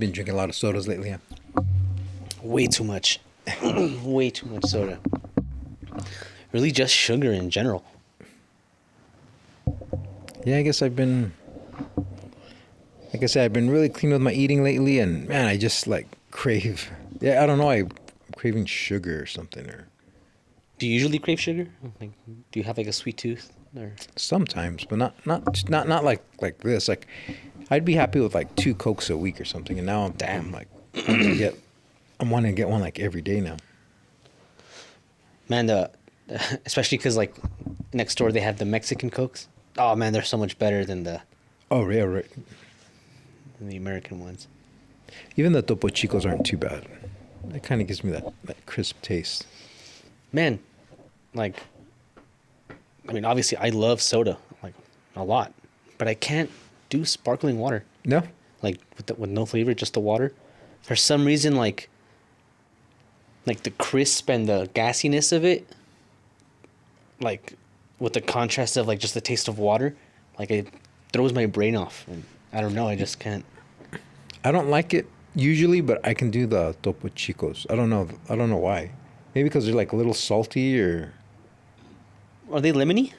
been drinking a lot of sodas lately. Yeah. Way too much. Way too much soda. Really just sugar in general. Yeah, I guess I've been, like I said, I've been really clean with my eating lately, and man, I just like crave. Yeah, I don't know. I'm craving sugar or something, or Do you usually crave sugar? Like, do you have like a sweet tooth? Or sometimes, but not like this. Like, I'd be happy with like 2 Cokes a week or something, and now I'm damn, like, I'm wanting to get one like every day now. man, especially because like next door they have the Mexican Cokes. Oh man, they're so much better Oh, yeah, right. than the American ones. Even the Topo Chicos aren't too bad. It kind of gives me that crisp taste. Man, like, I mean, obviously I love soda like a lot, but I can't do sparkling water No? like with no flavor, just the water. For some reason, like the crisp and the gassiness of it, like with the contrast of like just the taste of water, like it throws my brain off, and I don't know, I just can't. I don't like it usually, but I can do the Topo Chicos. I don't know. I don't know why. Maybe because they're like a little salty, or Are they lemony?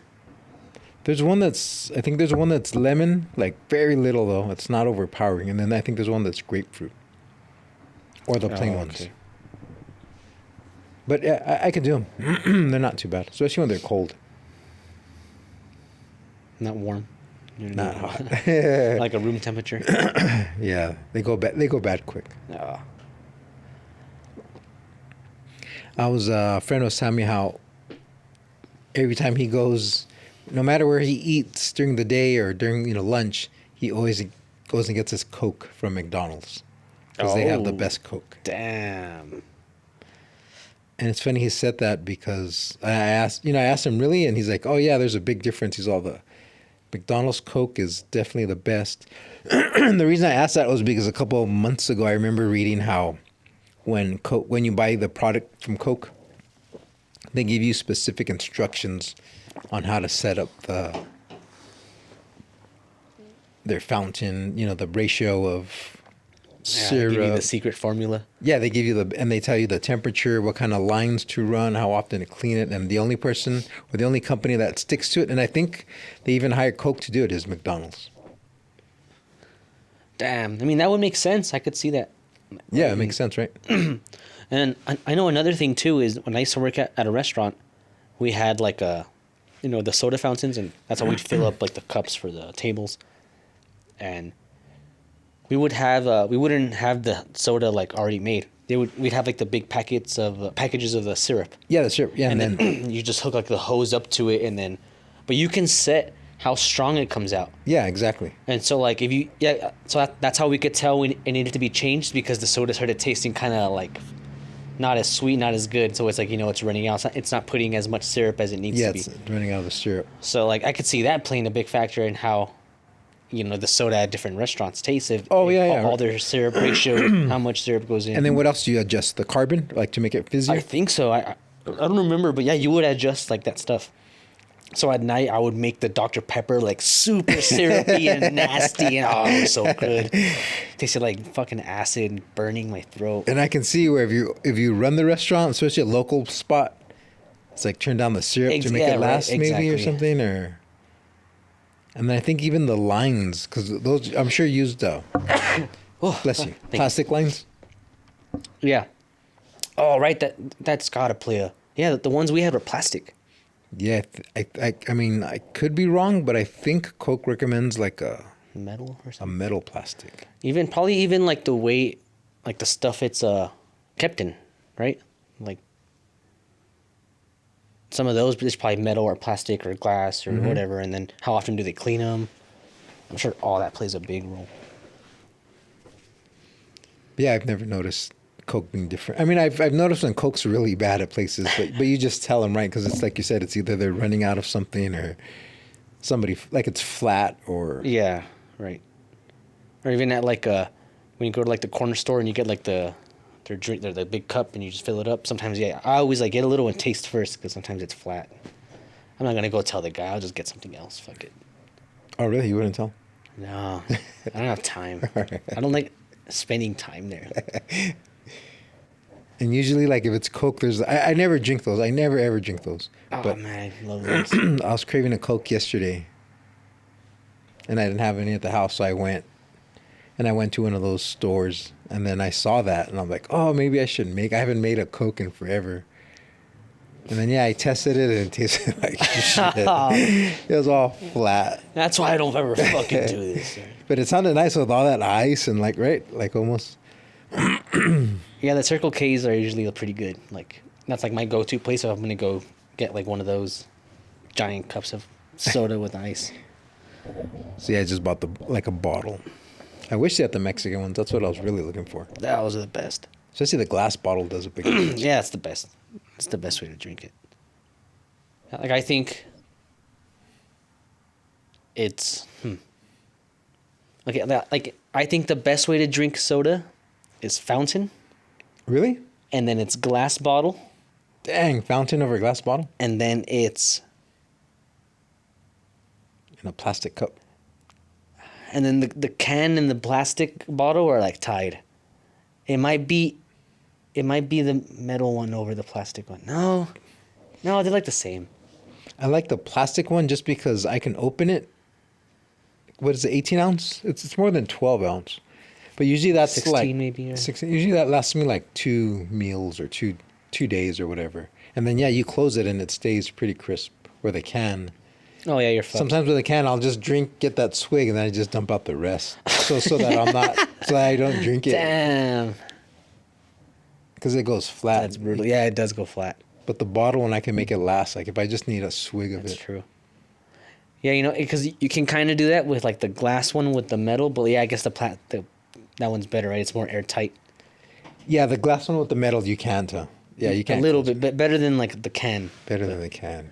there's one that's. I think there's one that's lemon, like very little though. It's not overpowering, and then I think there's one that's grapefruit, or the plain Oh, ones. okay. But yeah, I can do them. They're not too bad, especially when they're cold, Not warm. You know, not hot. like a room temperature. Yeah, they go bad. They go bad quick. Oh. I was a friend was telling me how every time he goes, no matter where he eats during the day or during lunch, he always goes and gets his Coke from McDonald's because they have the Oh, best Coke. damn. And it's funny he said that because I asked him really, and he's like, "Oh yeah, there's a big difference." He's all the McDonald's Coke is definitely the best. And the reason I asked that was because a couple of months ago I remember reading how when you buy the product from Coke, they give you specific instructions on how to set up their fountain, the ratio of Yeah, they give you the syrup. secret formula. Yeah, they give you and they tell you the temperature, what kind of lines to run, how often to clean it, and the only person or the only company that sticks to it, and I think they even hire Coke to do it, is McDonald's. Damn. I mean, that would make sense. I could see that. Yeah, it makes sense, right? And I know another thing too is when I used to work at a restaurant, we had like the soda fountains, and that's how we'd fill up like the cups for the tables, and we wouldn't have the soda like already made. We'd have like the big packages of the syrup, Yeah, that's sure. Yeah, and and then then you just hook like the hose up to it, but you can set how strong it comes out. yeah, exactly. And so like if you so that's how we could tell when it needed to be changed, because the soda started tasting kind of like not as sweet, not as good. So it's like, it's running out. It's not putting as much syrup as it needs Yeah, to be. it's running out of the syrup. So like I could see that playing a big factor in how, the soda at different restaurants tastes. Oh, If yeah, yeah. all their syrup ratio, how much syrup goes in. And then what else do you adjust? The carbon, like to make it I fizzier? think so. I don't remember, but yeah, you would adjust like that stuff. So at night I would make the Dr. Pepper like super syrupy and nasty, and it was so good. Tasted like fucking acid burning my throat. And I can see where if you run the restaurant, especially a local spot, it's like turn down the syrup to make Yeah, it last, right, maybe, or exactly. something, or. And then I think even the lines, because those I'm sure used Oh, bless you, plastic lines. Yeah. Oh, right. That's gotta play a. Yeah, the ones we had were plastic. Yeah, I mean I could be wrong, but I think Coke recommends like a Metal or something. metal plastic. Probably even like the way, like the stuff it's kept in, right? Like some of those, it's probably metal or plastic or glass or whatever. And then how often do they clean them? I'm sure all that plays a big role. Yeah, I've never noticed Coke being different. I mean, I've noticed when Coke's really bad at places, but you just tell them, right? Because it's like you said, it's either they're running out of something or somebody like it's flat or Yeah, right. Or even at like when you go to like the corner store and you get like the big cup and you just fill it up. Sometimes, yeah, I always like get a little and taste first, because sometimes it's flat. I'm not gonna go tell the guy. I'll just get something else. Fuck it. Oh, really? You wouldn't tell? No, I don't have time. I don't like. spending time there. And usually, like if it's Coke, I never drink those. I never ever drink those. Oh But man, I love those. I was craving a Coke yesterday, and I didn't have any at the house, so I went to one of those stores, and then I saw that, and I'm like, oh, maybe I should make. I haven't made a Coke in forever. And then I tested it, and it tasted like shit. It was all flat. That's why I don't ever fucking do this. But it sounded nice with all that ice and like almost. Yeah, the Circle K's are usually pretty good. Like that's like my go-to place if I'm gonna go get like one of those giant cups of soda with ice. So yeah, I just bought a bottle. I wish they had the Mexican ones. That's what I was really looking for. Those are the best. Especially the glass bottle does a big difference. Yeah, it's the best. It's the best way to drink it. Like I think it's okay. Like I think the best way to drink soda is fountain, Really? and then it's glass bottle, Dang, fountain over glass bottle and then it's in a plastic cup. and then the can and the plastic bottle are like tied. It might be the metal one over the plastic one. No, they're like the same. I like the plastic one just because I can open it. What is it, 18 ounce? It's more than 12 ounce. But usually that's 16 like maybe, or- 16. Usually that lasts me like 2 meals or two days or whatever. And then you close it and it stays pretty crisp. Where the can. Oh yeah, you're fucked. Sometimes with a can, I'll just get that swig, and then I just dump out the rest, so that I don't drink it Damn, because it goes flat. that's brutal. Yeah, it does go flat. But the bottle one, I can make it last. Like if I just need a swig of That's it. true. Yeah, because you can kind of do that with like the glass one with the metal, but yeah, I guess that one's better, right? It's more airtight. Yeah, the glass one with the metal, you can't. Yeah, you can. A little bit, but better than like the can. Better than the can.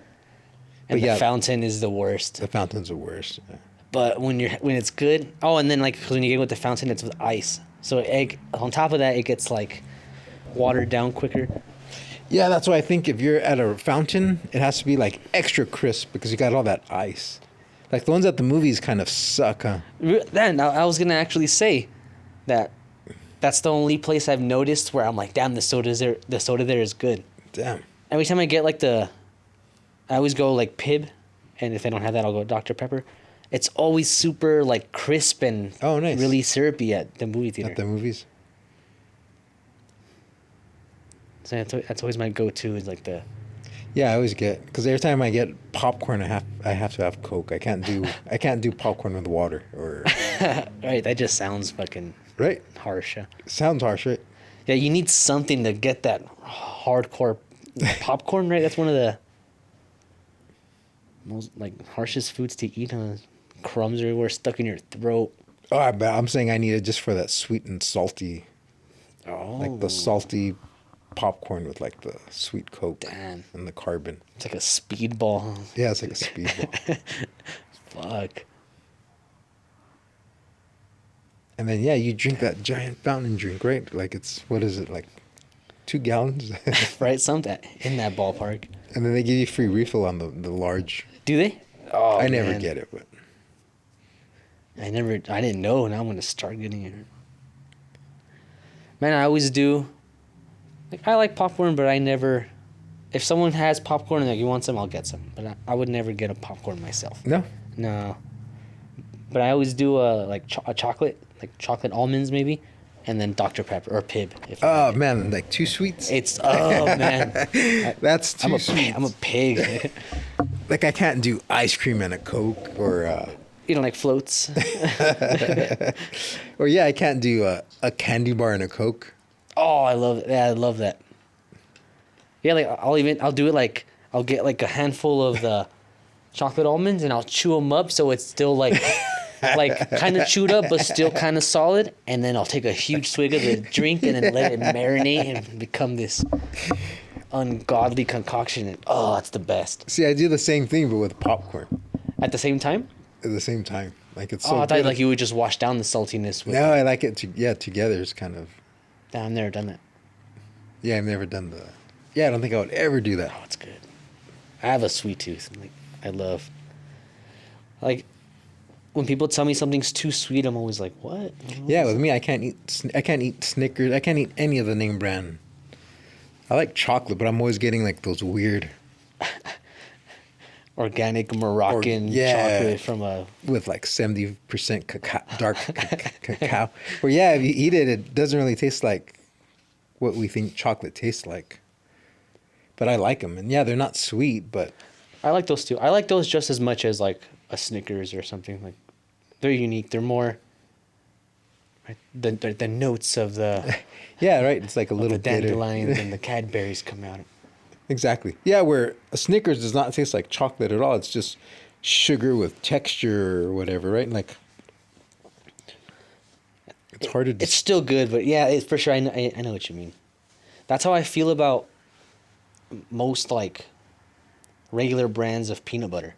And But the yeah, fountain is the worst. the fountain's the worst. Yeah. But when it's good, and then like 'cause when you get with the fountain, it's with ice. So on top of that, it gets like watered down quicker. Yeah, that's why I think if you're at a fountain, it has to be like extra crisp because you got all that ice. Like the ones at the movies kind of suck, huh? Then I was gonna actually say that that's the only place I've noticed where I'm like, damn, the soda there is good. Damn. Every time I get like I always go like Pib, and if I don't have that, I'll go Dr. Pepper. It's always super like crisp and Oh, nice. really syrupy at the movie theater. At the movies. So that's always my go-to is like the. Yeah, I always get because every time I get popcorn, I have to have Coke. I can't do popcorn with water or. Right, that just sounds fucking Right. harsh. Yeah. Sounds harsh, right? Yeah, you need something to get that hardcore popcorn, right? That's one of the most like harshest foods to eat. Crumbs everywhere stuck in your throat. Oh, I'm saying I need it just for that sweet and salty, Oh, like the salty popcorn with like the sweet Coke Damn. and the carbon. It's like a speedball. Yeah, it's like a speedball. Fuck. And then you drink that giant fountain drink, right? Like what is it, like 2 gallons? Right, something in that ballpark. And then they give you free refill on the large. Do they? Oh, I never man. get it, but I didn't know. Now I'm gonna start getting it. Man, I always do. Like, I like popcorn, but I never. If someone has popcorn and like you want some, I'll get some. But I would never get a popcorn myself. no. No. But I always do a chocolate, like chocolate almonds maybe, and then Dr. Pepper or Pib. If I Oh have it. man, like 2 sweets. It's man. That's too sweet. I'm a pig. Like I can't do ice cream and a Coke or. You know, like floats. Or I can't do a candy bar and a Coke. Oh, I love it. Yeah, I love that. Yeah, like I'll do it like I'll get like a handful of the chocolate almonds and I'll chew them up so it's still like kind of chewed up but still kind of solid, and then I'll take a huge swig of the drink and then let it marinate and become this ungodly concoction. And it's the best. See, I do the same thing but with popcorn At the same time? at the same time. Like it's so. I thought good. like you would just wash down the saltiness with. No, I like it. Together it's kind of. I've never done that. Yeah, I've never done the. Yeah, I don't think I would ever do that. Oh, it's good. I have a sweet tooth. Like I love. Like, when people tell me something's too sweet, I'm always like, what? Yeah, with me, I can't eat Snickers. I can't eat any of the name brand. I like chocolate, but I'm always getting like those weird Organic Moroccan yeah. chocolate from a. with like 70% cacao, dark cacao. Where yeah, if you eat it, it doesn't really taste like what we think chocolate tastes like. But I like them, and yeah, they're not sweet, but I like those too. I like those just as much as like a Snickers or something. Like, they're unique. They're more. Right, the notes of the yeah, right. It's like a little the bitter. dandelions and the Cadberries come out. Exactly. Yeah, where a Snickers does not taste like chocolate at all. It's just sugar with texture or whatever, right? Like it's hard to. It's still good, but yeah, it's for sure. I know what you mean. That's how I feel about most like regular brands of peanut butter.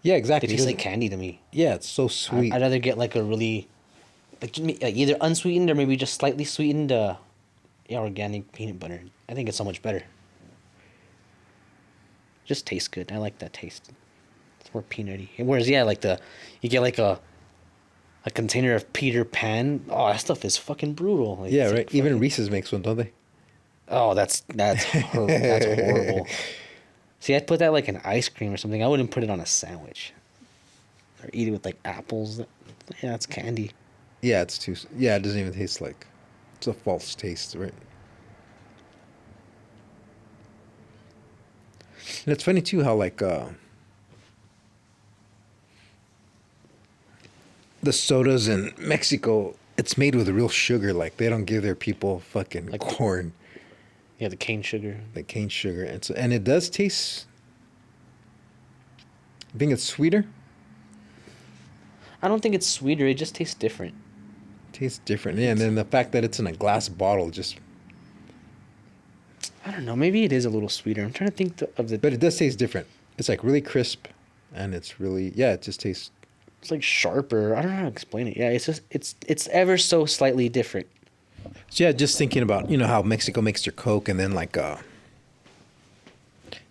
Yeah, They exactly. taste like candy to me. Yeah, it's so sweet. I'd rather get like a really like either unsweetened or maybe just slightly sweetened yeah, organic peanut butter. I think it's so much better. Just tastes good. I like that taste. It's more peanutty. Whereas yeah, like you get like a container of Peter Pan. Oh, that stuff is fucking brutal. Like, Yeah, it's right. like Even fucking- Reese's makes one, don't they? Oh, that's that's horrible. See, I'd put that like in ice cream or something. I wouldn't put it on a sandwich. Or eat it with like apples. Yeah, it's candy. Yeah, it's too. Yeah, it doesn't even taste like. It's a false taste, right? And it's funny too how like the sodas in Mexico, it's made with real sugar. Like they don't give their people fucking Like- corn, Yeah, the cane sugar. like cane sugar, and it does taste. I think it's sweeter. I don't think it's sweeter. It just tastes different. Tastes different, yeah. And then the fact that it's in a glass bottle, just I don't know. Maybe it is a little sweeter. I'm trying to think of the. but it does taste different. It's like really crisp, and it's really yeah. It just tastes. It's like sharper. I don't know how to explain it. Yeah, it's just it's ever so slightly different. So yeah, just thinking about how Mexico makes their Coke, and then like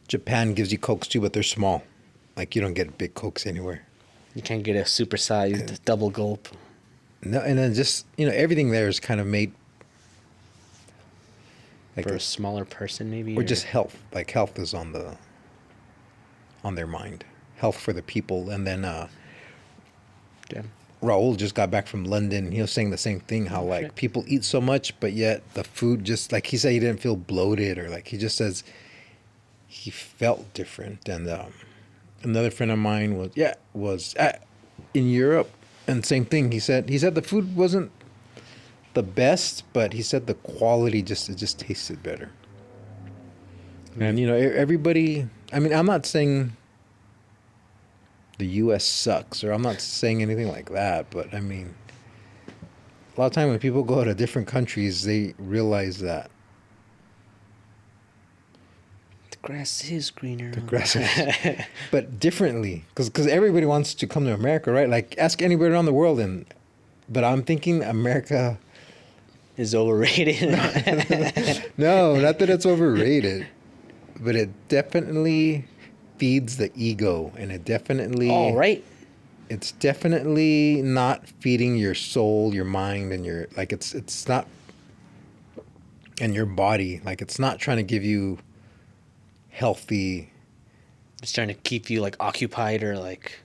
Japan gives you Cokes too, but they're small. Like you don't get big Cokes anywhere. You can't get a supersized double gulp. No, and then just everything there is kind of made like For a smaller person, maybe. or just health. Like health is on their mind. Health for the people, and then Damn. Raul just got back from London. He was saying the same thing. How like shit. people eat so much, but yet the food just like he said he didn't feel bloated or like he just says he felt different. And another friend of mine was in Europe, and same thing. He said the food wasn't the best, but he said the quality it just tasted better. And everybody. I mean, I'm not saying the U.S. sucks, or I'm not saying anything like that, but I mean, a lot of time when people go to different countries, they realize that The grass is greener. the grass is, but differently, because everybody wants to come to America, right? Like ask anybody around the world, but I'm thinking America. is overrated. No, not that it's overrated, but it definitely feeds the ego, and it definitely. All right. It's definitely not feeding your soul, your mind, and your like. It's not, and your body. Like it's not trying to give you healthy. Just trying to keep you like occupied or like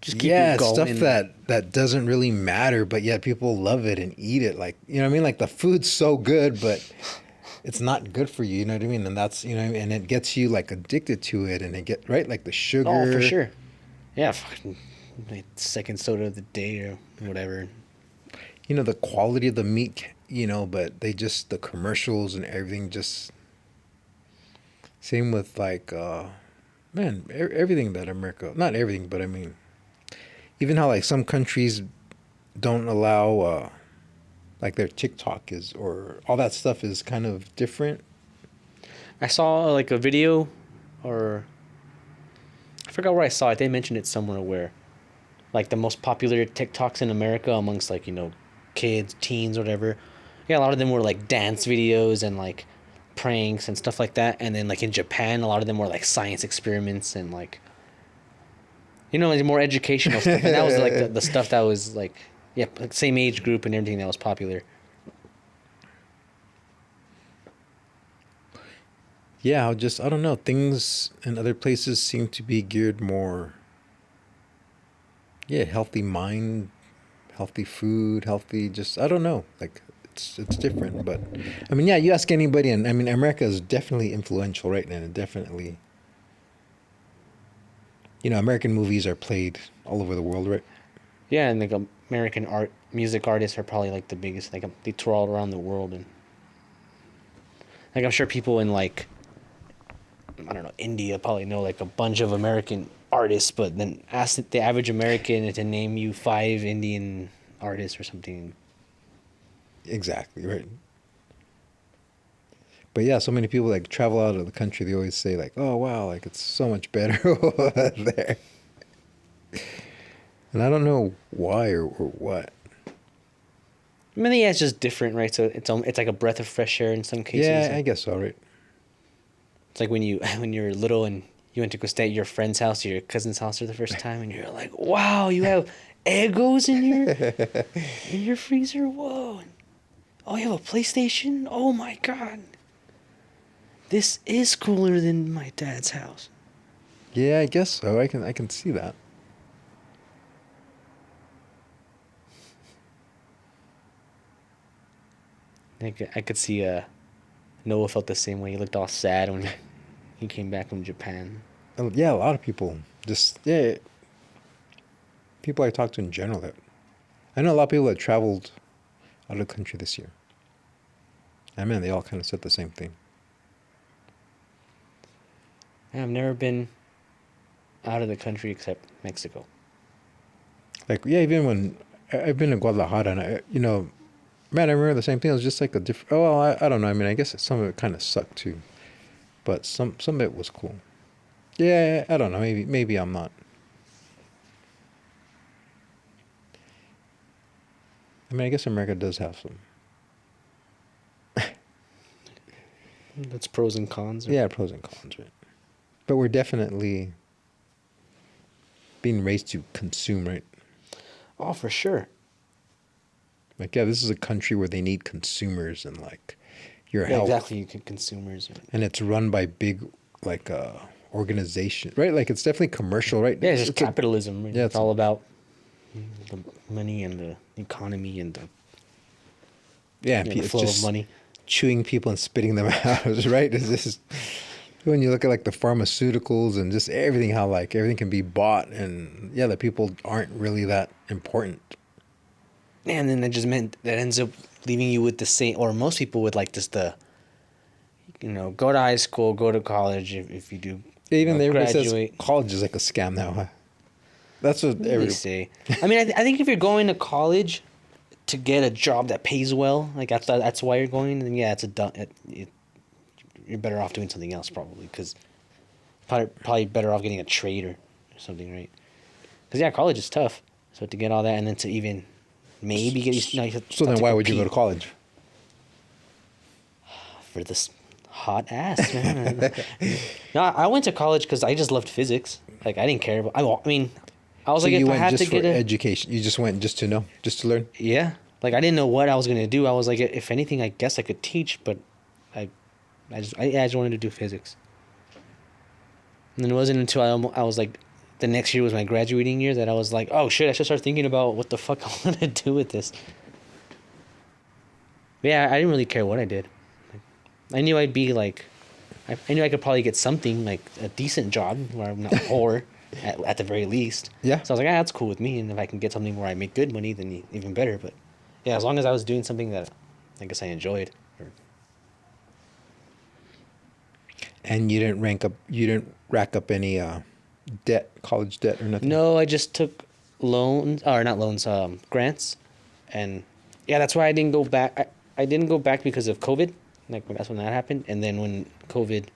just keep Yeah, you going. stuff that doesn't really matter, but yet people love it and eat it. Like what I mean. Like the food's so good, but it's not good for you. You know what I mean? And that's and it gets you like addicted to it, and it get right like the sugar. Oh, for sure. Yeah, fucking my second soda of the day or whatever. The quality of the meat, but the commercials and everything just same with like everything that America, not everything, but I mean even how like some countries don't allow like their TikTok is or all that stuff is kind of different. I saw like a video or I forgot where I saw it. They mentioned it somewhere where like the most popular TikToks in America amongst like, kids, teens, whatever. Yeah, a lot of them were like dance videos and like pranks and stuff like that. And then like in Japan, a lot of them were like science experiments and like You know, like more educational stuff. And that was like the stuff that was like, yeah, like same age group and everything that was popular. Yeah, I don't know. Things in other places seem to be geared more, yeah, healthy mind, healthy food, healthy just I don't know. Like it's different, but I mean, yeah, you ask anybody, and I mean, America is definitely influential, right? And it definitely, American movies are played all over the world, right? Yeah, and like American music artists are probably like the biggest. Like they tour all around the world, and like I'm sure people in like I don't know India probably know like a bunch of American artists, but then ask the average American to name you 5 Indian artists or something. Exactly, right. But yeah, so many people like travel out of the country. They always say like, "Oh wow, like it's so much better over there," and I don't know why or what. I mean, yeah, it's just different, right? So it's like a breath of fresh air in some cases. Yeah, I guess so, right? It's like when you when you're little and you went to go stay at your friend's house or your cousin's house for the first time, and you're like, "Wow, you have Eggos in your freezer? Whoa! Oh, you have a PlayStation? Oh my God, this is cooler than my dad's house." Yeah, I guess so. I can see that. I could see Noah felt the same way. He looked all sad when he came back from Japan. Yeah, a lot of people just yeah, people I talk to in general that I know a lot of people that traveled out of the country this year. I mean, they all kind of said the same thing. I've never been out of the country except Mexico. Like yeah, even when I've been to Guadalajara and man, I remember the same thing. It was just like a different. Oh, well, I don't know. I mean, I guess some of it kind of sucked too, but some of it was cool. Yeah, I don't know. Maybe I'm not. I mean, I guess America does have some. That's pros and cons. Yeah, pros and cons, right? But we're definitely being raised to consume, right? Oh, for sure. Like, yeah, this is a country where they need consumers and like your Yeah, health, exactly. You can consumers. and it's run by big like organization, right? Like it's definitely commercial, right? Yeah, it's just It's a- capitalism. yeah, It's all about the money and the economy and yeah, the it's flow of just money. chewing people and spitting them out, right? Is this when you look at like the pharmaceuticals and just everything, how like everything can be bought, and yeah, the people aren't really that important. And then that just meant that ends up leaving you with the same, or most people with like just the, go to high school, go to college if you do, Even everybody says graduate. college is like a scam now. Huh? That's what They every. say. I mean, I think if you're going to college to get a job that pays well, like that's why you're going, then yeah, you're better off doing something else probably because probably better off getting a trade or something, right? Because yeah, college is tough. So to get all that and then to even maybe get these, you So have then, to why would you go to compete college? for this hot ass, man? No, I went to college because I just loved physics. Like I didn't care about. I mean, I was So like, you if I went had just to for get a education. You just went just to know, just to learn. yeah, like I didn't know what I was gonna do. I was like, if anything, I guess I could teach, but I, I just wanted to do physics. And then it wasn't until I was like, the next year was my graduating year that I was like, oh shit, I should start thinking about what the fuck I want to do with this. But yeah, I didn't really care what I did. I knew I'd be like, I knew I could probably get something like a decent job where I'm not poor at the very least. Yeah. So I was like, that's cool with me. And if I can get something where I make good money, then even better. But yeah, as long as I was doing something that I guess I enjoyed. And you didn't rack up any debt, college debt or nothing. No, I just took loans, or not loans, grants. And yeah, that's why I didn't go back. I didn't go back because of COVID. Like that's when that happened. And then when COVID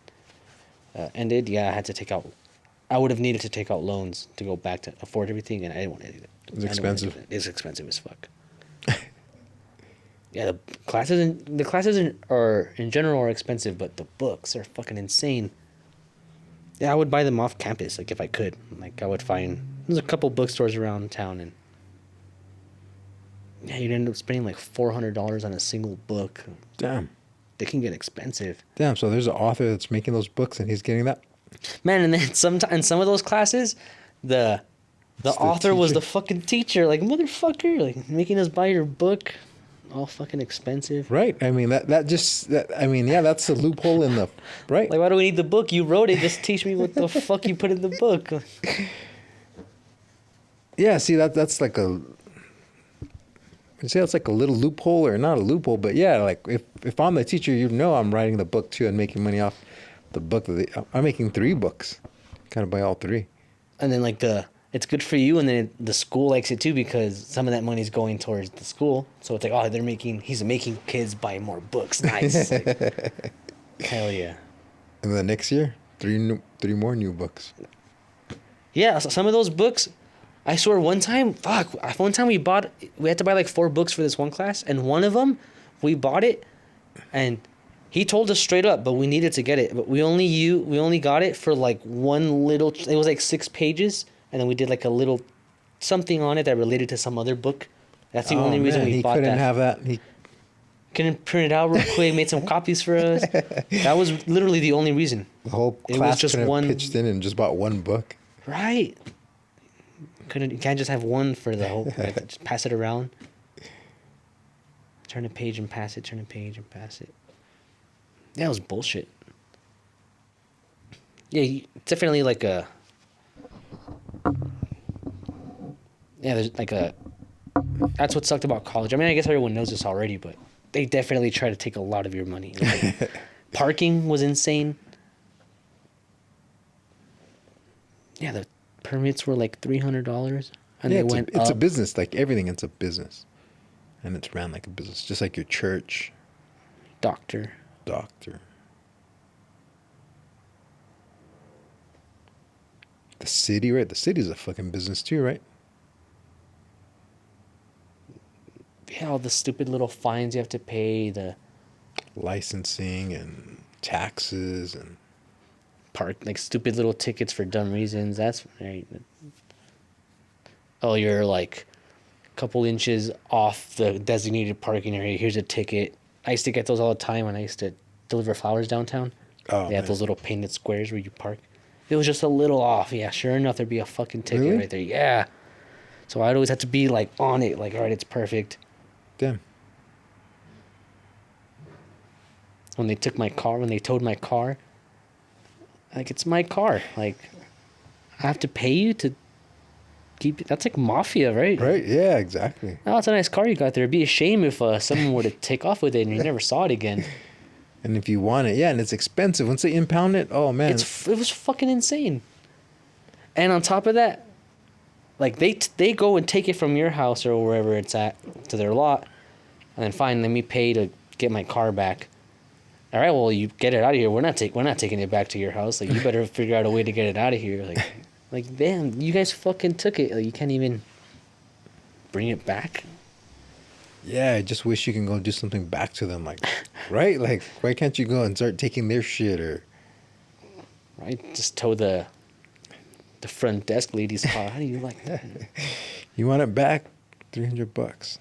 ended, yeah, I had to take out. I would have needed to take out loans to go back to afford everything, and I didn't want to do that. It's expensive. It's expensive as fuck. Yeah, the classes in general are expensive, but the books are fucking insane. Yeah, I would buy them off campus, like if I could. Like I would find There's a couple bookstores around town, and yeah, you'd end up spending like $400 on a single book. Damn. They can get expensive, Damn. So there's an author that's making those books and he's getting that. man. And then sometimes in some of those classes, the It's the author was teacher. the fucking teacher, like motherfucker, like making us buy your book, all fucking expensive. Right. I mean, I mean, yeah, that's the loophole in the, right? Like, why do we need the book? You wrote it. Just teach me what the fuck you put in the book. Yeah. See, that's like I'd say it's like a little loophole, or not a loophole, but yeah, like if I'm the teacher, you know, I'm writing the book too and making money off the book. I'm making 3 books. Gotta buy all 3. And then like it's good for you, and then the school likes it too because some of that money's going towards the school. So it's like, oh, he's making kids buy more books. Nice. Like, hell yeah. And then next year, 3 more new books. Yeah, so some of those books, I swear one time we had to buy like 4 books for this one class, and one of them, we bought it, and he told us straight up, but we needed to get it. But we only got it for like one little, it was like 6 pages, and then we did like a little something on it that related to some other book. That's the only reason we he bought couldn't that. have that. He Couldn't print it out real quick, made some copies for us. That was literally the only reason. the whole It was class just couldn't have one- pitched in and just bought 1 book. Right. You can't just have one for the whole, like, just pass it around. Turn a page and pass it, turn a page and pass it. Yeah, it was bullshit. Yeah, definitely like a... Yeah, there's like a... That's what sucked about college. I mean, I guess everyone knows this already, but they definitely try to take a lot of your money. Like, parking was insane. Yeah, the permits were like $300, and Yeah, they went it's a up. business. Like everything, it's a business, and it's ran like a business, just like your church, Doctor. doctor, the city. Right, the city's a fucking business too, right? Yeah, all the stupid little fines you have to pay, the Licensing and taxes and like stupid little tickets for dumb reasons. That's right. Oh, you're like a couple inches off the designated parking area. Here's a ticket. I used to get those all the time when I used to deliver flowers downtown. Oh, They have man. those little painted squares where you park. It was just a little off. Yeah, sure enough, there'd be a fucking ticket Really? right there. Yeah. So I'd always have to be like on it. Like, all right, it's perfect. damn. When they towed my car, like, it's my car. Like, I have to pay you to keep it. That's like mafia, right? Right? Yeah, exactly. Oh, it's a nice car you got there. It'd be a shame if someone were to take off with it and you never saw it again. And if you want it, yeah, and it's expensive. Once they impound it, oh man, It was fucking insane. And on top of that, like, they go and take it from your house or wherever it's at to their lot, and then fine, let me pay to get my car back. All right, well, you get it out of here. We're not taking it back to your house. Like, you better figure out a way to get it out of here. Like, damn, you guys fucking took it. Like, you can't even bring it back. yeah. I just wish you can go do something back to them, like, right? Like, why can't you go and start taking their shit or? Right? Just tow the front desk lady's car. How do you like that? You want it back? $300.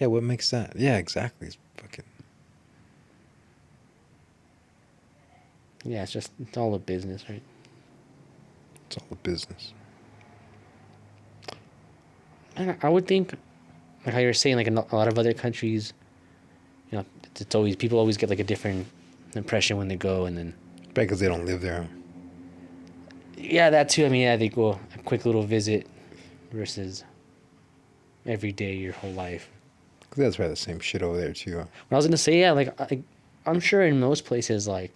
Yeah, what makes that? Yeah, exactly. It's fucking. Yeah, it's all a business, right? It's all a business. And I would think, like how you were saying, like in a lot of other countries, you know, it's always, people always get like a different impression when they go, and then Because they don't live there. yeah, that too. I mean, yeah, they go a quick little visit versus every day your whole life. 'Cause that's probably the same shit over there too. What I was gonna say, yeah, like I'm sure in most places, like,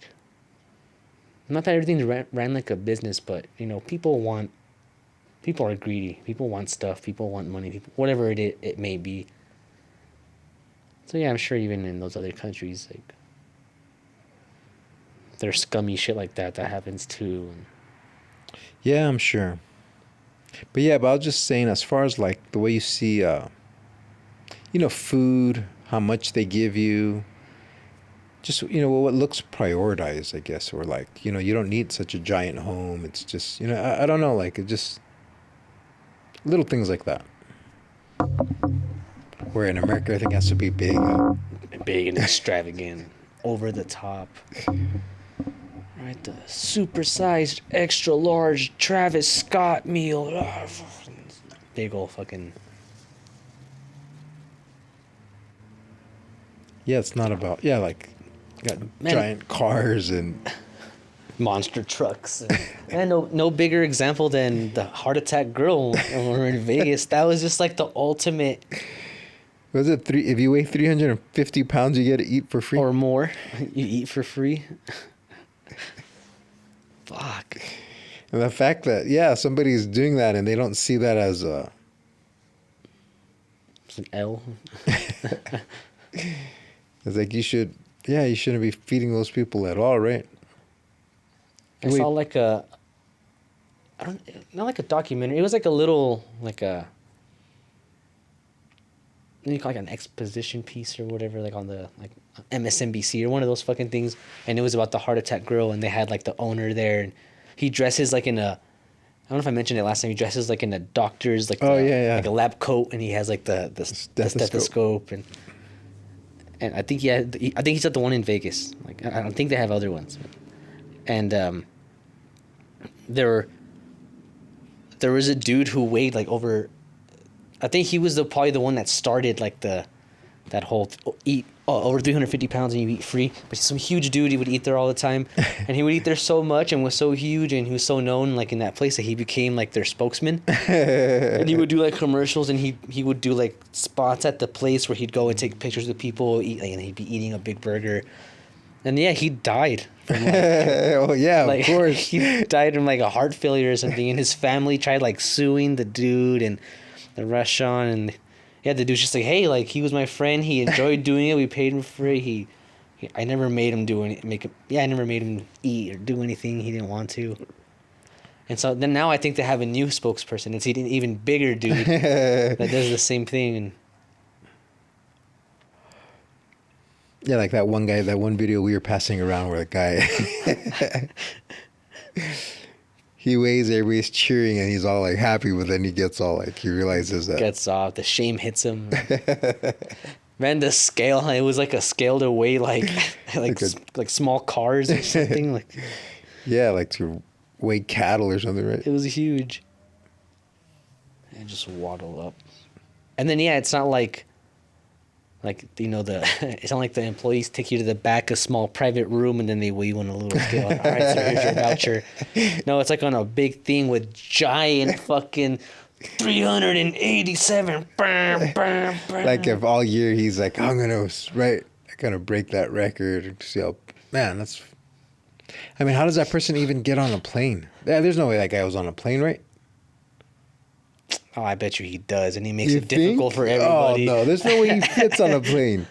not that everything's ran like a business, but you know, people are greedy. People want stuff. People want money. Whatever it may be. So yeah, I'm sure even in those other countries, like, there's scummy shit like that happens too. And Yeah, I'm sure. But yeah, but I was just saying, as far as like the way you see, food, how much they give you, just what looks prioritized, I guess, or like you don't need such a giant home. It's just I don't know, like it just little things like that. Where in America, everything has to be big. Big and extravagant, over the top. Right, the supersized, extra large Travis Scott meal. Big old fucking. Yeah, it's not about like got Man. giant cars and Monster trucks. And no bigger example than the heart attack grill when we were in Vegas. That was just like the ultimate. was it if you weigh 350 pounds, you get to eat for free Or more. You eat for free. Fuck. And the fact that somebody's doing that and they don't see that as a It's an L. it's like you shouldn't be feeding those people at all, right? I saw like not like a documentary. It was like a little, like a, what do you call it, like an exposition piece or whatever, like on the, like MSNBC or one of those fucking things. And it was about the heart attack grill, and they had like the owner there, and he dresses like in a, I don't know if I mentioned it last time, he dresses like in a doctor's, like, like a lab coat, and he has like the stethoscope, and I think I think he's at the one in Vegas. Like, I don't think they have other ones. And there was a dude who weighed like over, I think he was probably the one that started like that whole eat over 350 pounds and you eat free. But some huge dude, he would eat there all the time, and he would eat there so much and was so huge, and he was so known like in that place that he became like their spokesman. And he would do like commercials, and he would do like spots at the place where he'd go and take pictures of people eat, like, and he'd be eating a big burger. And yeah, he died from like, oh yeah, like, of course. he died from like a heart failure or something, and his family tried like suing the dude and the restaurant, and yeah, the dude's just like, hey, like, he was my friend, he enjoyed doing it, we paid him for it, I never made him I never made him eat or do anything he didn't want to. And so then now I think they have a new spokesperson. It's an even bigger dude that does the same thing. And yeah, like that one guy, that one video we were passing around where the guy he weighs, everybody's cheering, and he's all like happy, but then he gets all like, he realizes that gets off, the shame hits him. Man, the scale, it was like a scale to weigh like like small cars or something. Like, yeah, like to weigh cattle or something, right? it was huge. And just waddle up. And then yeah, it's not like it's not like the employees take you to the back, a small private room, and then they weigh you on a little scale. Like, all right, so here's your voucher. No, it's like on a big thing with giant fucking 387. Like if all year he's like, I'm gonna break that record. See how, man, that's. I mean, how does that person even get on a plane? Yeah, there's no way that guy was on a plane, right? Oh, I bet you he does, and he makes You it difficult think? for everybody. Oh no, there's no way he fits on a plane.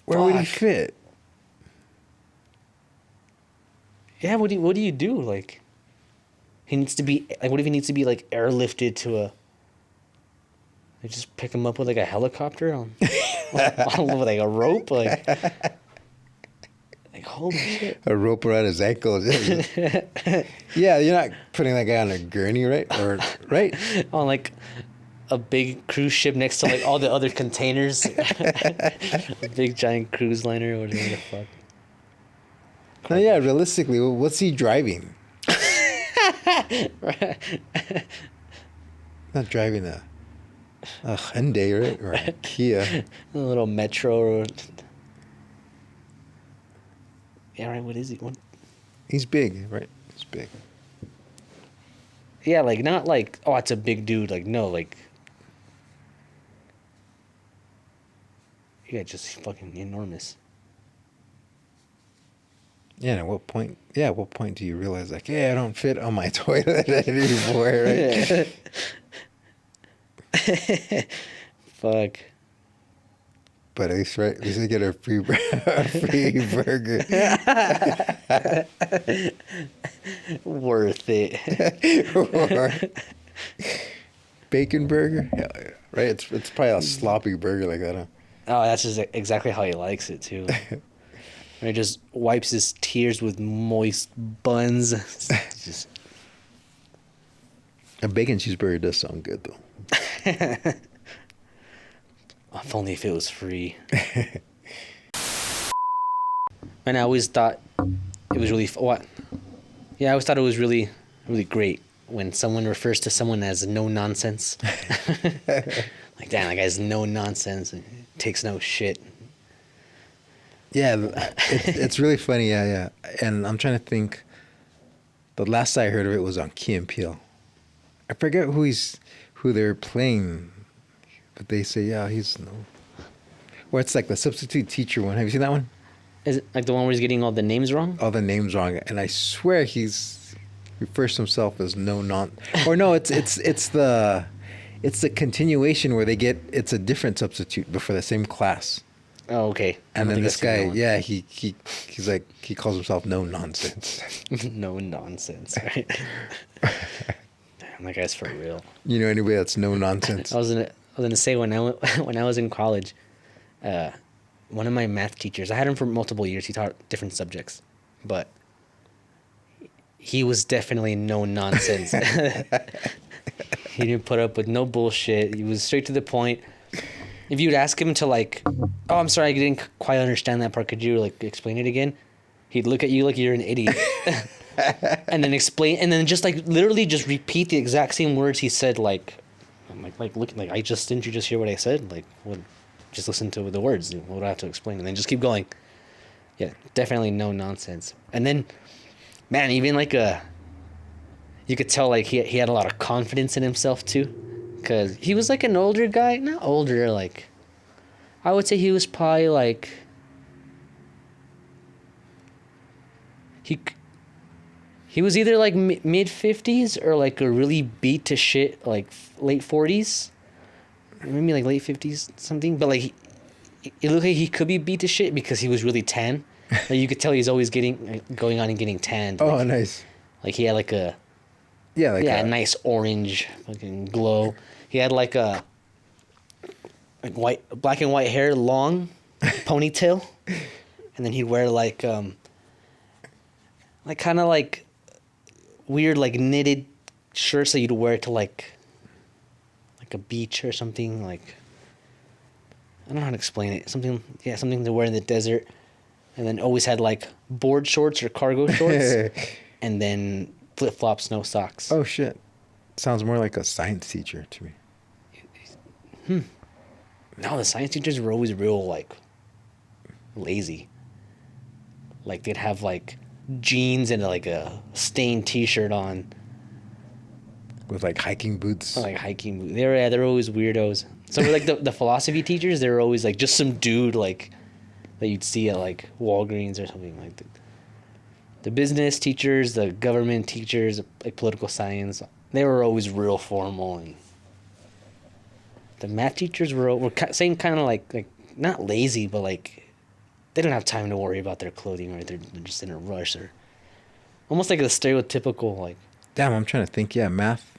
Where would he Fuck. fit? Yeah, what do you do? Like, he needs to be like, what if he needs to be like airlifted to a? They just pick him up with like a helicopter on like a rope, like holy shit. A rope around his ankle. Yeah, you're not putting that guy on a gurney, right? Or right? On like a big cruise ship next to like all the other containers. A big giant cruise liner or whatever the fuck. No, yeah, realistically, what's he driving? Not driving a Hyundai, right? Or a Kia. A little Metro or... Yeah, right, what is he? What? He's big, right? He's big. Yeah, like, not like, oh, it's a big dude. Like, no, like... Yeah, just fucking enormous. Yeah, and at what point do you realize, like, hey, I don't fit on my toilet anymore, right? Fuck. But at least, right, at least I get a free burger. Worth it. Or bacon burger? Hell yeah. Right? It's probably a sloppy burger like that, huh? Oh, that's just exactly how he likes it, too. And he just wipes his tears with moist buns. It's just A bacon cheeseburger does sound good though. if only if it was free. And I always thought it was really what? Yeah, I always thought it was really, really great when someone refers to someone as no nonsense. Like, damn, that guy's no nonsense. And takes no shit. Yeah, it's really funny. Yeah, yeah. And I'm trying to think. The last I heard of it was on Key and Peele. I forget who they're playing, but they say yeah he's no. Or it's like the substitute teacher one. Have you seen that one? Is it like the one where he's getting all the names wrong? All the names wrong, and I swear he's refers to himself as no non. Or no, it's the continuation where it's a different substitute but for the same class. Oh, okay. I And don't then think this I've seen guy, that yeah, he's like he calls himself no nonsense. one. No nonsense, right? Damn, that guy's for real. You know anybody that's no nonsense? I was gonna say when when I was in college, one of my math teachers, I had him for multiple years. He taught different subjects, but he was definitely no nonsense. He didn't put up with no bullshit. He was straight to the point. If you'd ask him to like, oh, I'm sorry, I didn't quite understand that part. Could you like explain it again? He'd look at you like you're an idiot, and then explain, and then just like literally just repeat the exact same words he said. Like, I'm like look, like didn't you just hear what I said? Like, what? Just listen to the words. What do I have to explain? And then just keep going. Yeah, definitely no nonsense. And then, man, even like you could tell like he had a lot of confidence in himself too, because he was like an older guy, not older, like I would say he was probably like he was either like mid 50s or like a really beat to shit like late 40s, maybe like late 50s something, but like it looked like he could be beat to shit because he was really tan. Like you could tell he's always going on and getting tanned. Oh, Like, nice. like he had like a Yeah, like a nice orange fucking glow. He had like a black and white hair, long ponytail, and then he'd wear like kind of like weird like knitted shirts that you'd wear to like a beach or something. Like I don't know how to explain it. Something to wear in the desert, and then always had like board shorts or cargo shorts, and then flip flops, no socks. Oh shit, sounds more like a science teacher to me. No, the science teachers were always real like lazy. Like they'd have like jeans and like a stained T-shirt on, With like hiking boots. like hiking boots. They're always weirdos. So like the philosophy teachers, they were always like just some dude like that you'd see at like Walgreens or something like that. The business teachers, the government teachers, like political science, they were always real formal, and the math teachers were saying kind of like not lazy, but like they don't have time to worry about their clothing, or they're just in a rush, or almost like a stereotypical like. Damn, I'm trying to think. Yeah, math.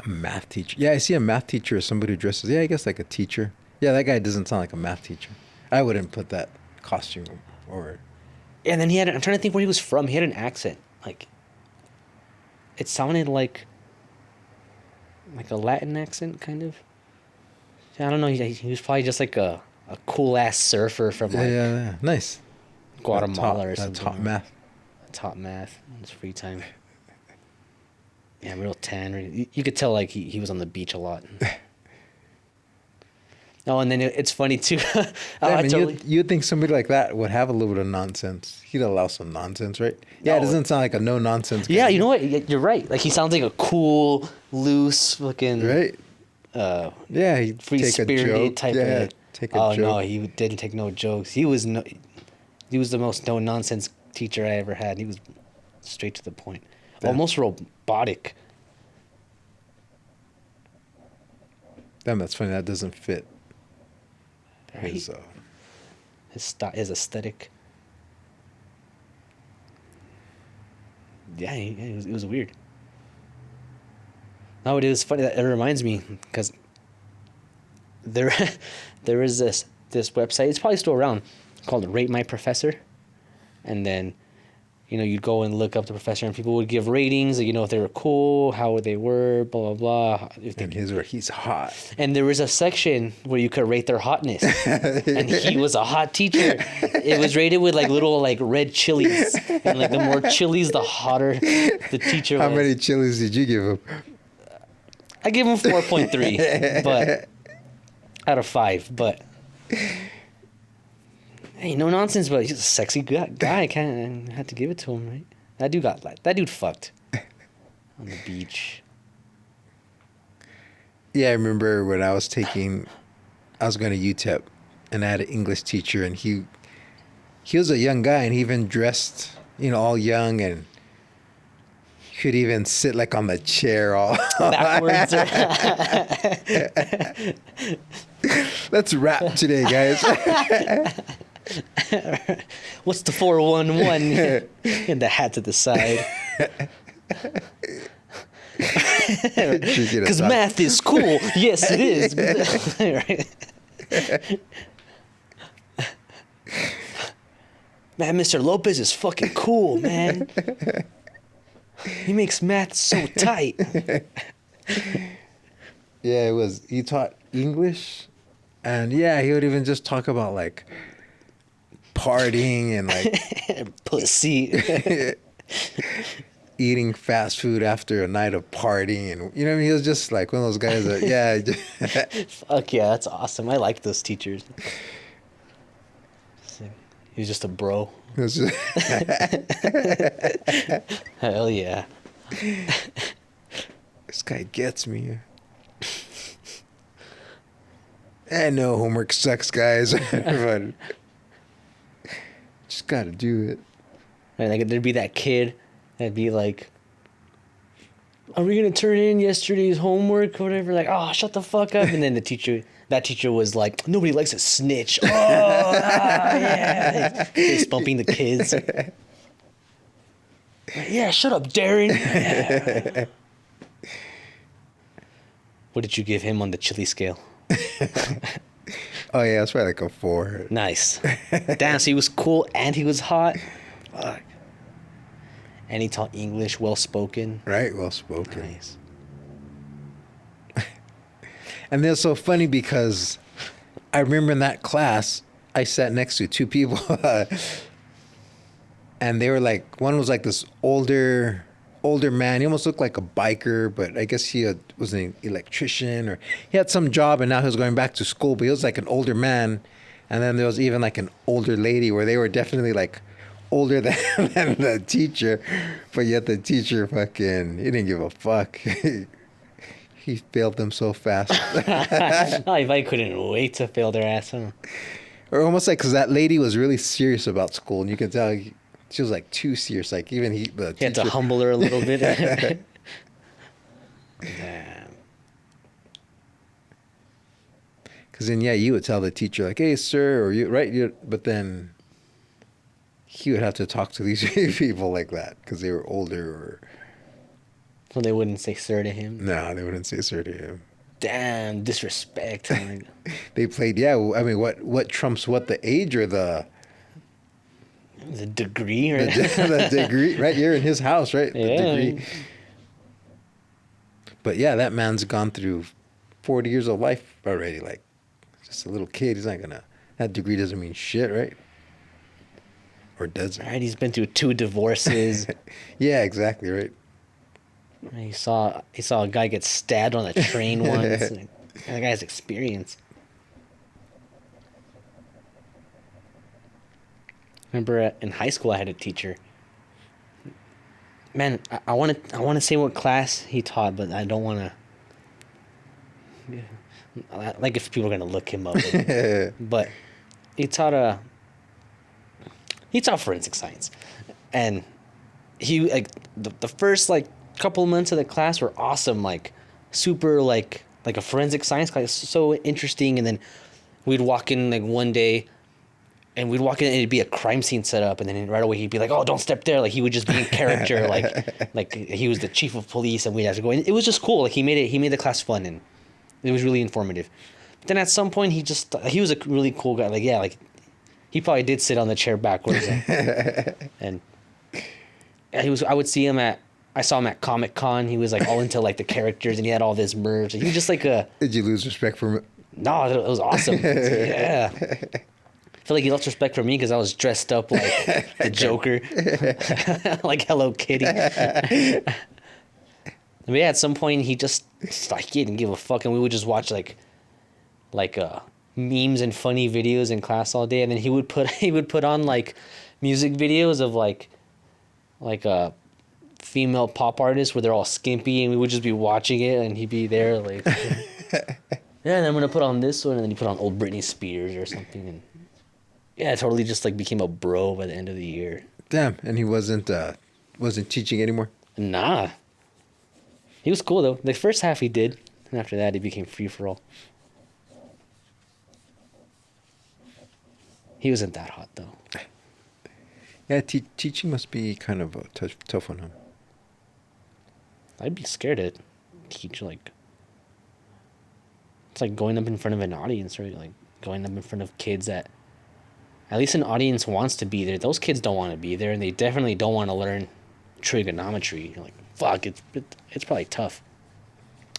A math teacher. Yeah, I see a math teacher as somebody who dresses. Yeah, I guess like a teacher. Yeah, that guy doesn't sound like a math teacher. I wouldn't put that costume or. And then I'm trying to think where he was from. He had an accent, like. It sounded like a Latin accent, kind of. I don't know. He was probably just like a cool ass surfer from like Yeah. Nice. Guatemala or something. Top math. Taught math in his free time. Yeah, real tan. You could tell like he was on the beach a lot. Oh, and then it's funny too. You'd think somebody like that would have a little bit of nonsense. He'd allow some nonsense, right? Yeah, it No. doesn't sound like a no nonsense guy. Yeah, you know what? You're right. Like he sounds like a cool, loose, fucking Right? Yeah, he'd free take a spirited joke. type Yeah, of. take a Oh joke. no, he didn't take no jokes. He was the most no nonsense teacher I ever had. He was straight to the point, Yeah. almost robotic. Damn, that's funny. That doesn't fit Right? His aesthetic. Yeah, it was weird. No, it was funny. It reminds me because there is this website. It's probably still around. called Rate My Professor, and then, you'd go and look up the professor, and people would give ratings, if they were cool, how they were, blah blah blah. And he's hot. And there was a section where you could rate their hotness, and he was a hot teacher. It was rated with like little like red chilies, and like the more chilies, the hotter the teacher was. How many chilies did you give him? I give him 4.3, but out of 5. But hey, no nonsense. But he's a sexy guy. I had to give it to him, right? That dude fucked on the beach. Yeah, I remember when I was going to UTEP, and I had an English teacher, and he was a young guy, and he even dressed, all young, and could even sit like on the chair all Backwards. Let's rap today, guys. What's the 411? And the hat to the side. Because math is cool. Yes, it is. Man, Mr. Lopez is fucking cool, man. He makes math so tight. Yeah, it was. He taught English, and yeah, he would even just talk about like partying and like pussy. Eating fast food after a night of partying, and what I mean. He was just like one of those guys that Fuck yeah, that's awesome. I like those teachers. He was just a bro. Hell yeah. This guy gets me. I know homework sucks, guys, but just gotta do it. And like there'd be that kid that'd be like, "Are we gonna turn in yesterday's homework or whatever?" Like, "Oh, shut the fuck up!" And then that teacher was like, "Nobody likes a snitch." Oh, yeah. He's bumping the kids. Yeah, shut up, Darren. Yeah. What did you give him on the chili scale? Oh yeah, it's probably like a 4. Nice. Damn, so he was cool and he was hot. Fuck. And he taught English, well spoken. Right, well spoken. Nice. And they're so funny because I remember in that class I sat next to 2 people, and they were like, one was like this older man. He almost looked like a biker, but I guess he was an electrician, or he had some job, and now he was going back to school. But he was like an older man, and then there was even like an older lady, where they were definitely like older than the teacher, but yet the teacher fucking, he didn't give a fuck. He failed them so fast. Oh, he probably couldn't wait to fail their ass, huh? Or almost like, because that lady was really serious about school, and you can tell she was like too serious. Like even the teacher He had to humble her a little bit. Damn. Because then, yeah, you would tell the teacher like, "Hey, sir," or but then he would have to talk to these people like that because they were older, or So they wouldn't say sir to him? no, they wouldn't say sir to him. Damn, disrespect. They played, yeah. I mean, what trumps what, the age or the degree? Or the degree? Right, you're in his house, right? Yeah. The degree. But yeah, that man's gone through 40 years of life already. Like, just a little kid. He's not gonna. That degree doesn't mean shit, right? Or does it? Right, he's been through 2 divorces. Yeah, exactly, right. He saw a guy get stabbed on a train once. And the guy has experience. Remember in high school I had a teacher. Man, I want to say what class he taught, but I don't want to. Like if people are gonna look him up, but he taught forensic science, and he like the first like couple months of the class were awesome, like super like a forensic science class, so interesting. And then we'd walk in like one day, and we'd walk in and it'd be a crime scene set up, and then right away he'd be like, "Oh, don't step there!" Like he would just be in character, like he was the chief of police, and we'd have to go. And it was just cool. Like he made the class fun, and it was really informative. But then at some point he was a really cool guy. Like yeah, like He probably did sit on the chair backwards. And yeah, he was. I would see him at. I saw him at Comic Con. He was like all into like the characters, and he had all this merch. He was just like a. Did you lose respect for him? No, it was awesome. Yeah. I feel like he lost respect for me because I was dressed up like the Joker, like Hello Kitty. But yeah, at some point he just like he didn't give a fuck, and we would just watch like memes and funny videos in class all day, and then he would put on like music videos of like female pop artists where they're all skimpy, and we would just be watching it, and he'd be there like, yeah, and I'm gonna put on this one, and then he put on old Britney Spears or something, and yeah, it totally just like became a bro by the end of the year. Damn, and he wasn't teaching anymore. Nah, he was cool though. The first half he did, and after that he became free for all. He wasn't that hot though. Yeah, teaching must be kind of tough on him. I'd be scared to teach like. It's like going up in front of an audience, right? Like going up in front of kids that, at least an audience wants to be there. Those kids don't want to be there, and they definitely don't want to learn trigonometry. You're like, fuck, it's probably tough.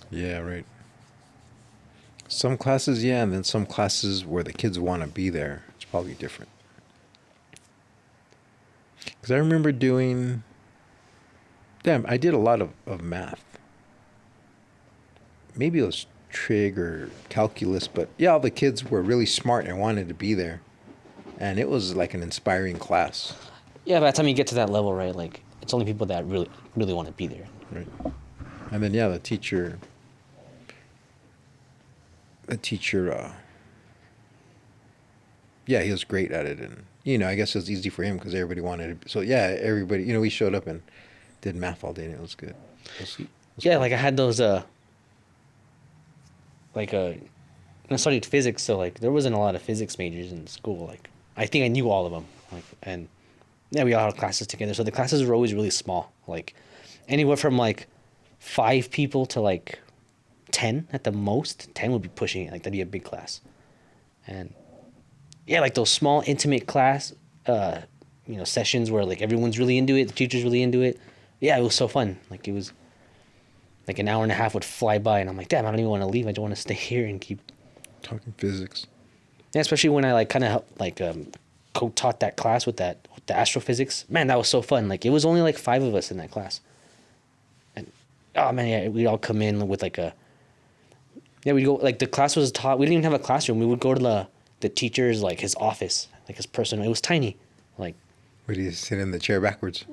Yeah, right. Some classes, yeah, and then some classes where the kids want to be there, it's probably different. Because I remember doing... Damn, I did a lot of math. Maybe it was trig or calculus, but yeah, all the kids were really smart and wanted to be there. And it was like an inspiring class. Yeah, by the time you get to that level, right, like, it's only people that really, really want to be there. Right. And then, yeah, the teacher, yeah, he was great at it. And, I guess it was easy for him because everybody wanted to. So, yeah, everybody, we showed up and did math all day, and it was good. Yeah, like I had those, I studied physics, so, like, there wasn't a lot of physics majors in school. Like, I think I knew all of them. Like, and, yeah, we all had classes together. So the classes were always really small. Like, anywhere from, like, 5 people to, like, 10 at the most. 10 would be pushing it. Like, that'd be a big class. And, yeah, like, those small, intimate class, sessions where, like, everyone's really into it. The teacher's really into it. Yeah, it was so fun. Like, it was, like, an hour and a half would fly by, and I'm like, damn, I don't even want to leave. I just want to stay here and keep talking physics. Yeah, especially when I, like, kind of, like, co-taught that class with the astrophysics. Man, that was so fun. Like, it was only, like, 5 of us in that class. And, oh, man, yeah, we'd all come in with, like, we'd go, like, the class was taught, we didn't even have a classroom. We would go to the teacher's, like, his office, like, his personal, it was tiny. Like, would he sit in the chair backwards?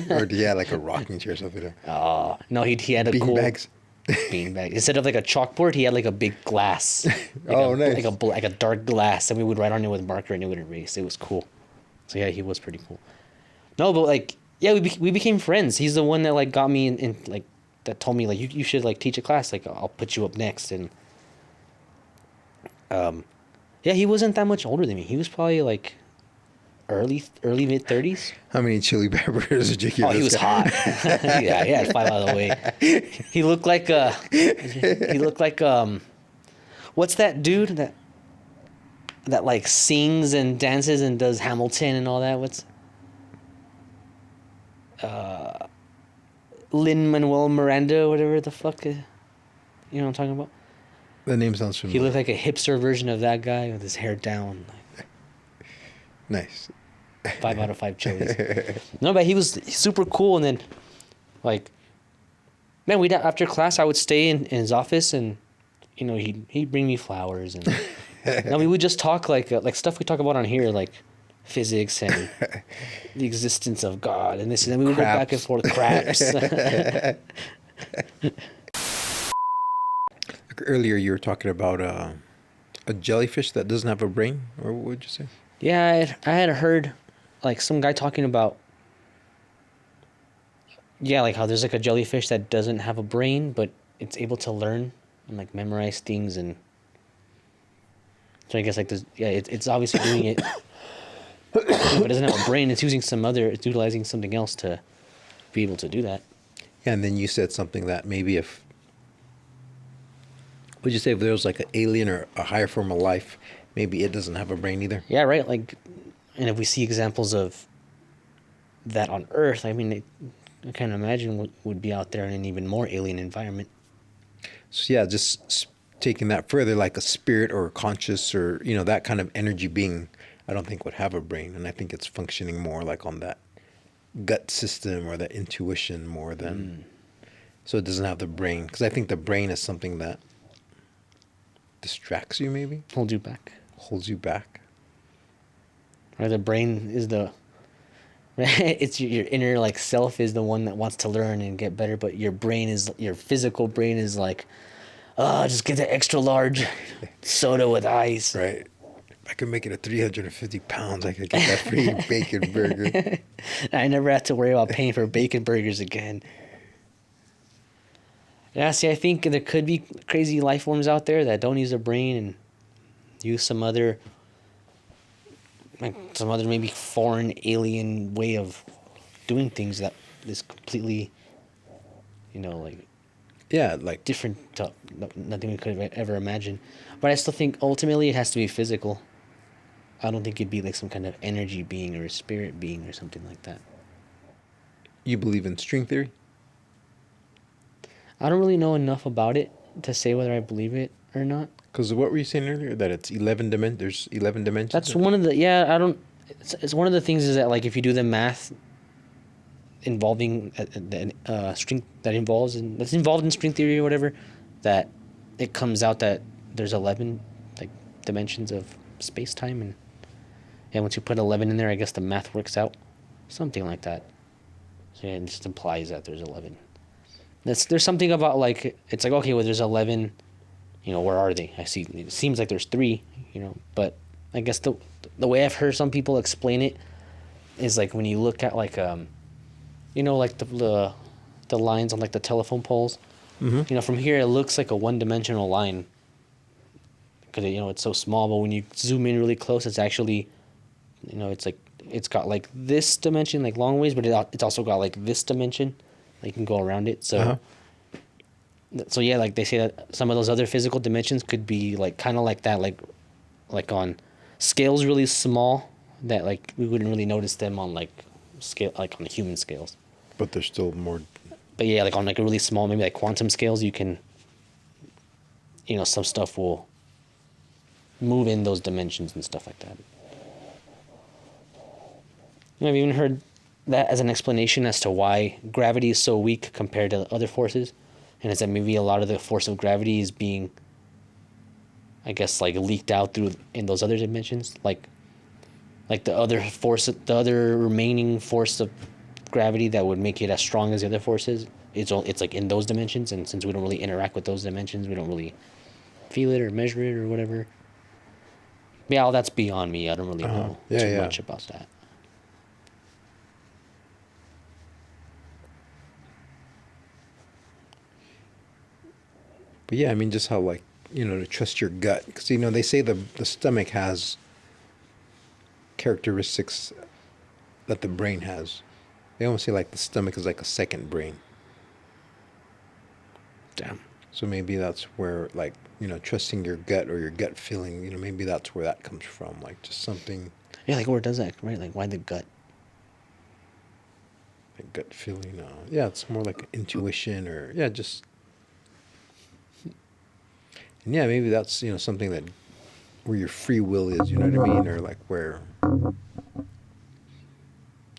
Or did he have, like, a rocking chair or something? No, he had a bean cool... bags? Beanbag. Instead of like a chalkboard, he had like a big glass. Nice. Like a dark glass, and we would write on it with a marker, and it would erase. It was cool. So yeah, he was pretty cool. No, but like, yeah, we became friends. He's the one that like got me in like, that told me like you should like teach a class. Like, I'll put you up next. And yeah, he wasn't that much older than me. He was probably like early mid 30s. How many chili peppers did you give? Oh, he was hot. Yeah, he had 5 out of the way. He looked like what's that dude that like sings and dances and does Hamilton and all that? What's Lin-Manuel Miranda, whatever the fuck, you know what I'm talking about? The name sounds familiar. He looked like a hipster version of that guy with his hair down. Nice. 5 out of 5 chilies. No, but he was super cool. And then, like, man, after class, I would stay in his office, and he'd bring me flowers, and we would just talk like stuff we talk about on here, like physics and the existence of God and this, and then we would go back and forth craps. Earlier, you were talking about a jellyfish that doesn't have a brain, or what would you say? Yeah, I had heard, like, some guy talking about, yeah, like how there's like a jellyfish that doesn't have a brain, but it's able to learn and like memorize things, and so I guess like it's obviously doing it, but it doesn't have a brain. It's utilizing something else to be able to do that. Yeah, and then you said something that maybe would you say if there was like an alien or a higher form of life, maybe it doesn't have a brain either. Yeah, right. Like, and if we see examples of that on Earth, I mean, I can't imagine what would be out there in an even more alien environment. So yeah, just taking that further, like a spirit or a conscious or that kind of energy being, I don't think would have a brain, and I think it's functioning more like on that gut system or that intuition more than. So it doesn't have the brain, because I think the brain is something that distracts you, maybe Hold you back. holds you back. Or the brain is the it's your inner like self is the one that wants to learn and get better, but your physical brain is like, oh, just get the extra large soda with ice. Right. If I could make it at 350 pounds, I could get that free bacon burger. I never have to worry about paying for bacon burgers again. Yeah, see, I think there could be crazy life forms out there that don't use a brain and use some other maybe foreign alien way of doing things that is completely, like Yeah, like different to nothing we could have ever imagined. But I still think ultimately it has to be physical. I don't think it'd be like some kind of energy being or a spirit being or something like that. you believe in string theory. I don't really know enough about it to say whether I believe it or not. Because what were you saying earlier? That it's 11 dimensions. There's 11 dimensions. That's one of the I don't. It's one of the things is that like if you do the math involving string that's involved in string theory or whatever, that it comes out that there's 11 like dimensions of space time and once you put 11 in there, I guess the math works out, something like that. So yeah, it just implies that there's 11. There's something about like it's like okay, well there's 11. Where are they? I see. It seems like there's 3. But I guess the way I've heard some people explain it is like when you look at like like the lines on like the telephone poles. Mm-hmm. From here it looks like a one-dimensional line because it's so small. But when you zoom in really close, it's actually, it's like it's got like this dimension like long ways, but it's also got like this dimension. Like you can go around it. So. Uh-huh. So yeah, like they say that some of those other physical dimensions could be like kind of like that, like on scales really small that like we wouldn't really notice them on like scale like on the human scales. But there's still more. But yeah, like on like a really small, maybe like quantum scales, you can, some stuff will move in those dimensions and stuff like that. I've even heard that as an explanation as to why gravity is so weak compared to other forces. And it's that maybe a lot of the force of gravity is being, I guess, like leaked out in those other dimensions, like the other remaining force of gravity that would make it as strong as the other forces. It's like in those dimensions, and since we don't really interact with those dimensions, we don't really feel it or measure it or whatever. Yeah, all that's beyond me. I don't really know too much about that. But yeah, I mean, just how like to trust your gut, because they say the stomach has characteristics that the brain has. They almost say like the stomach is like a second brain. Damn. So maybe that's where like trusting your gut or your gut feeling. Maybe that's where that comes from. Like just something. Yeah, like where does that right? Like why the gut? Like gut feeling. Yeah, it's more like intuition or just. And yeah, maybe that's something that where your free will is. You know what I mean? Or like where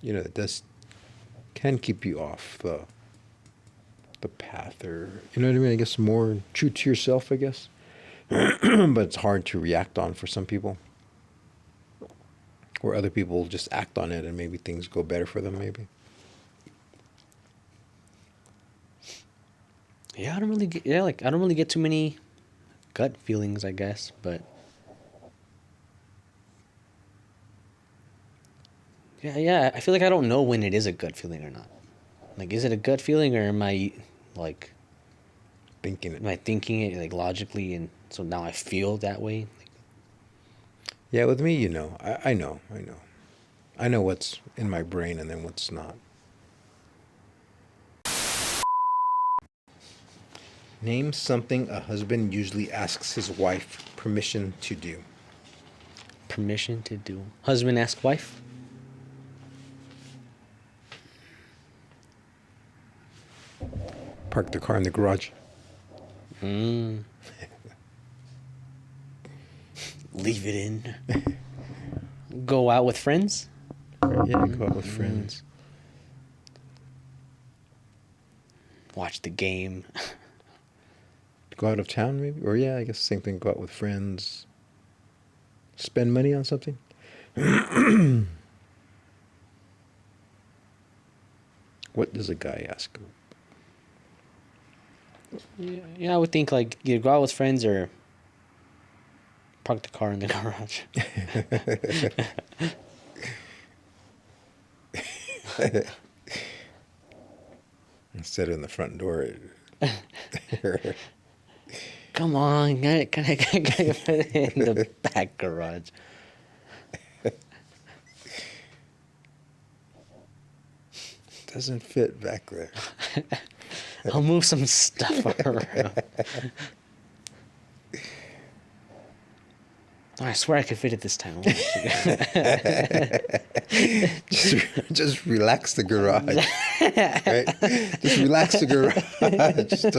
it does can keep you off the path, or you know what I mean? I guess more true to yourself, I guess. But it's hard to react on for some people. Or other people just act on it and maybe things go better for them, maybe. Yeah, I don't really get too many gut feelings, I guess, but yeah, I feel like I don't know when it is a gut feeling or not. Like, is it a gut feeling or am I like Thinking it. am I thinking it like logically, and so now I feel that way? Yeah, with me, I know. I know what's in my brain and then what's not. Name something a husband usually asks his wife permission to do. permission to do husband ask wife. Park the car in the garage. Leave it in. Go out with friends. Yeah, go out with friends. Watch the game. Go out of town, maybe? Or yeah, I guess same thing. Go out with friends. Spend money on something. What does a guy ask? Yeah, I would think like either go out with friends or park the car in the garage. Instead of in the front door. Come on, can I put it in the back garage? Doesn't fit back there. I'll move some stuff around. I swear I could fit it this time. Just relax the garage. Right? Just relax the garage. Just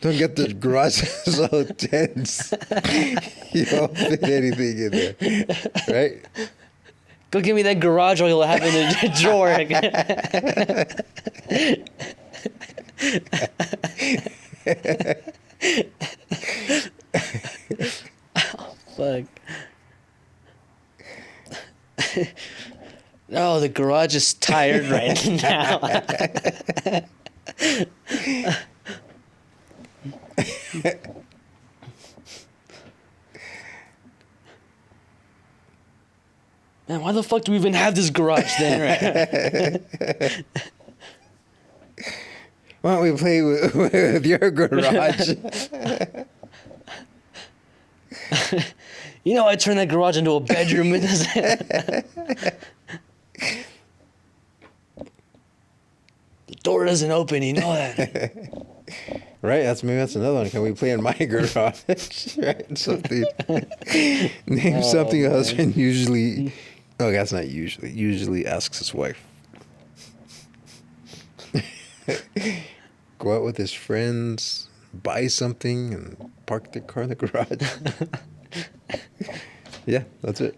don't get the garage so tense. You don't fit anything in there. Right? Go give me that garage oil I have in the drawer. Fuck. No, the garage is tired right now. Man, why the fuck do we even have this garage then? Why don't we play with your garage? You know, I turned that garage into a bedroom. It doesn't. The door doesn't open. You know that. Right? That's another one. Can we play in my garage? Right? Something. Name something a husband usually. Oh, that's not usually. Usually asks his wife. Go out with his friends, buy something, and park the car in the garage. Yeah, that's it.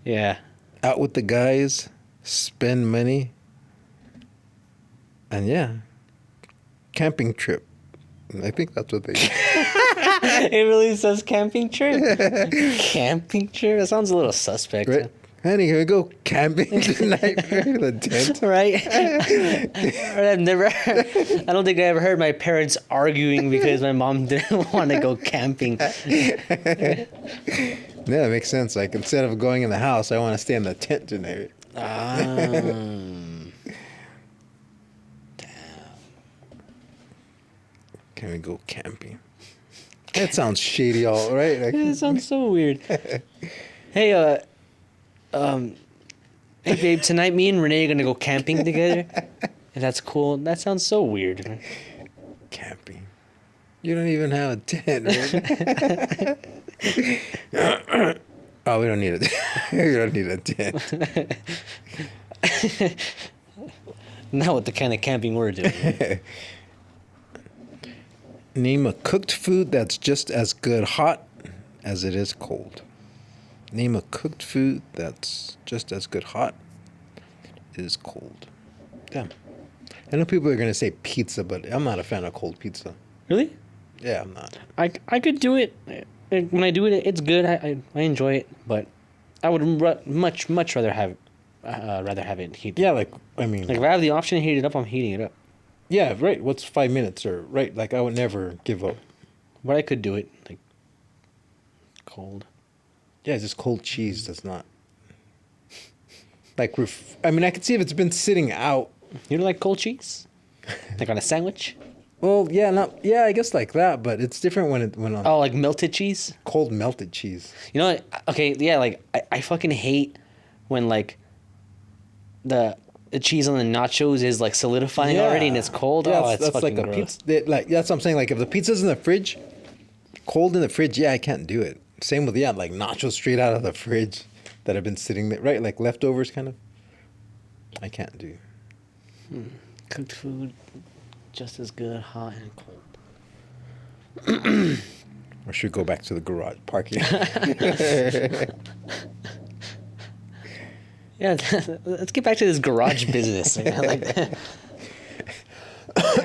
Yeah. Out with the guys, spend money, and yeah, camping trip. I think that's what they do. It really says camping trip. Camping trip? That sounds a little suspect. Right? Honey, can we go camping tonight? The tent. Right? I don't think I ever heard my parents arguing because my mom didn't want to go camping. Yeah, it makes sense. Like, instead of going in the house, I want to stay in the tent tonight. Damn. Can we go camping? That sounds shady, all right? Like, It sounds so weird. Hey, hey babe, tonight me and Renee are gonna go camping together. And that's cool. That sounds so weird. camping. You don't even have a tent, right? Oh, we don't need it. We don't need a tent. Not with the kind of camping we're doing. Name a cooked food that's just as good hot as it is cold. Name a cooked food that's just as good hot as it is cold. Damn. I know people are going to say pizza, but I'm not a fan of cold pizza. Really? Yeah, I'm not. I could do it. When I do it, it's good. I enjoy it, but I would much rather have it heated. Yeah, like, I mean... Like if I have the option to heat it up, I'm heating it up. Yeah, right. What's 5 minutes? Or, right, like, I would never give up. But I could do it, like, cold. Yeah, it's just cold cheese that's not... Like, I mean, I could see if it's been sitting out. You don't like cold cheese? Like on a sandwich? Well, yeah, I guess like that, but it's different when on Oh, like melted cheese? cold melted cheese. You know what? Okay, yeah, like, I fucking hate when, like, the cheese on the nachos is, like, solidifying already and it's cold. Yeah, oh, it's that's fucking like a gross. pizza. Like, that's what I'm saying. Like, if the pizza's in the fridge, cold in the fridge, yeah, I can't do it. Same with like nachos straight out of the fridge that have been sitting there, right? Like leftovers, kind of. I can't do. Cooked food, just as good, hot and cold. Or should we go back to the garage parking? Yeah, let's get back to this garage business. I'm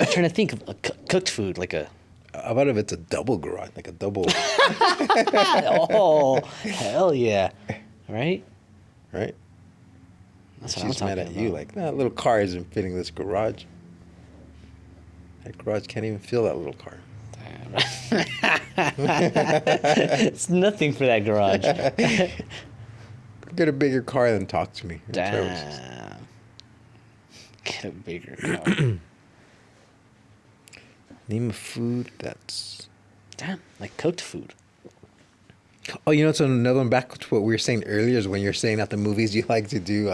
trying to think of a cooked food, like a. How about if it's a double garage, like a double, Oh, hell yeah! Right? right? That's what I'm She's mad talking at you, about. like that little car isn't fitting this garage. That garage can't even fill that little car. It's nothing for that garage. Get a bigger car and talk to me. That's what I was just- Damn. Get a bigger car. Name a food that's. Damn, like cooked food. Oh, you know, it's another one back to what we were saying earlier is when you're saying at the movies you like to do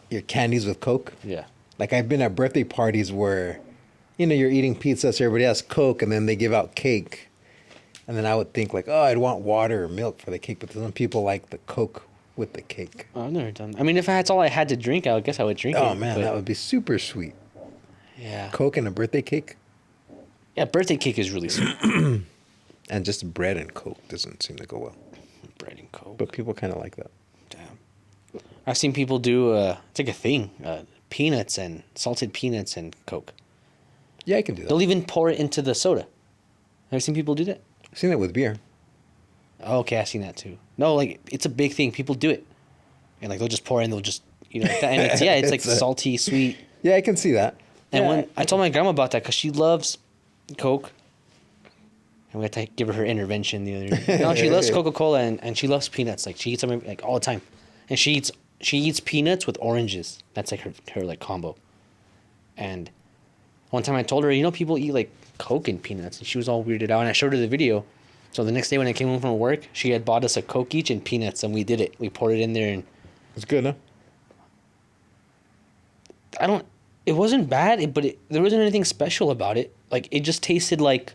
your candies with Coke. Yeah. Like I've been at birthday parties where, you know, you're eating pizza, so everybody has Coke, and then they give out cake. And then I would think like, oh, I'd want water or milk for the cake, but some people like the Coke with the cake. Oh, I've never done. I mean, if that's all I had to drink, I would guess I would drink it. Oh man, but- that would be super sweet. Yeah. Coke and a birthday cake, Yeah, birthday cake is really sweet. and just bread and Coke doesn't seem to go well. Bread and Coke. But people kind of like that. Damn. I've seen people do. It's like a thing. Peanuts and salted peanuts and Coke. Yeah, I can do that. They'll even pour it into the soda. Have you seen people do that? I've seen that with beer. Oh, okay, I've seen that too. No, like it's a big thing. People do it, and like they'll just pour in. They'll just like that. And it's it's like It's a- salty, sweet. Yeah, I can see that. And Yeah, when I told my grandma about that, because she loves Coke, and we had to give her intervention the other day. No, she loves Coca-Cola and she loves peanuts. Like she eats them like all the time, and she eats peanuts with oranges. That's like her like combo. And one time I told her, you know, people eat like Coke and peanuts, and she was all weirded out. And I showed her the video. So the next day when I came home from work, she had bought us a Coke each and peanuts, and we did it. We poured it in there, and it's good, huh? it wasn't bad, but there wasn't anything special about it. Like it just tasted like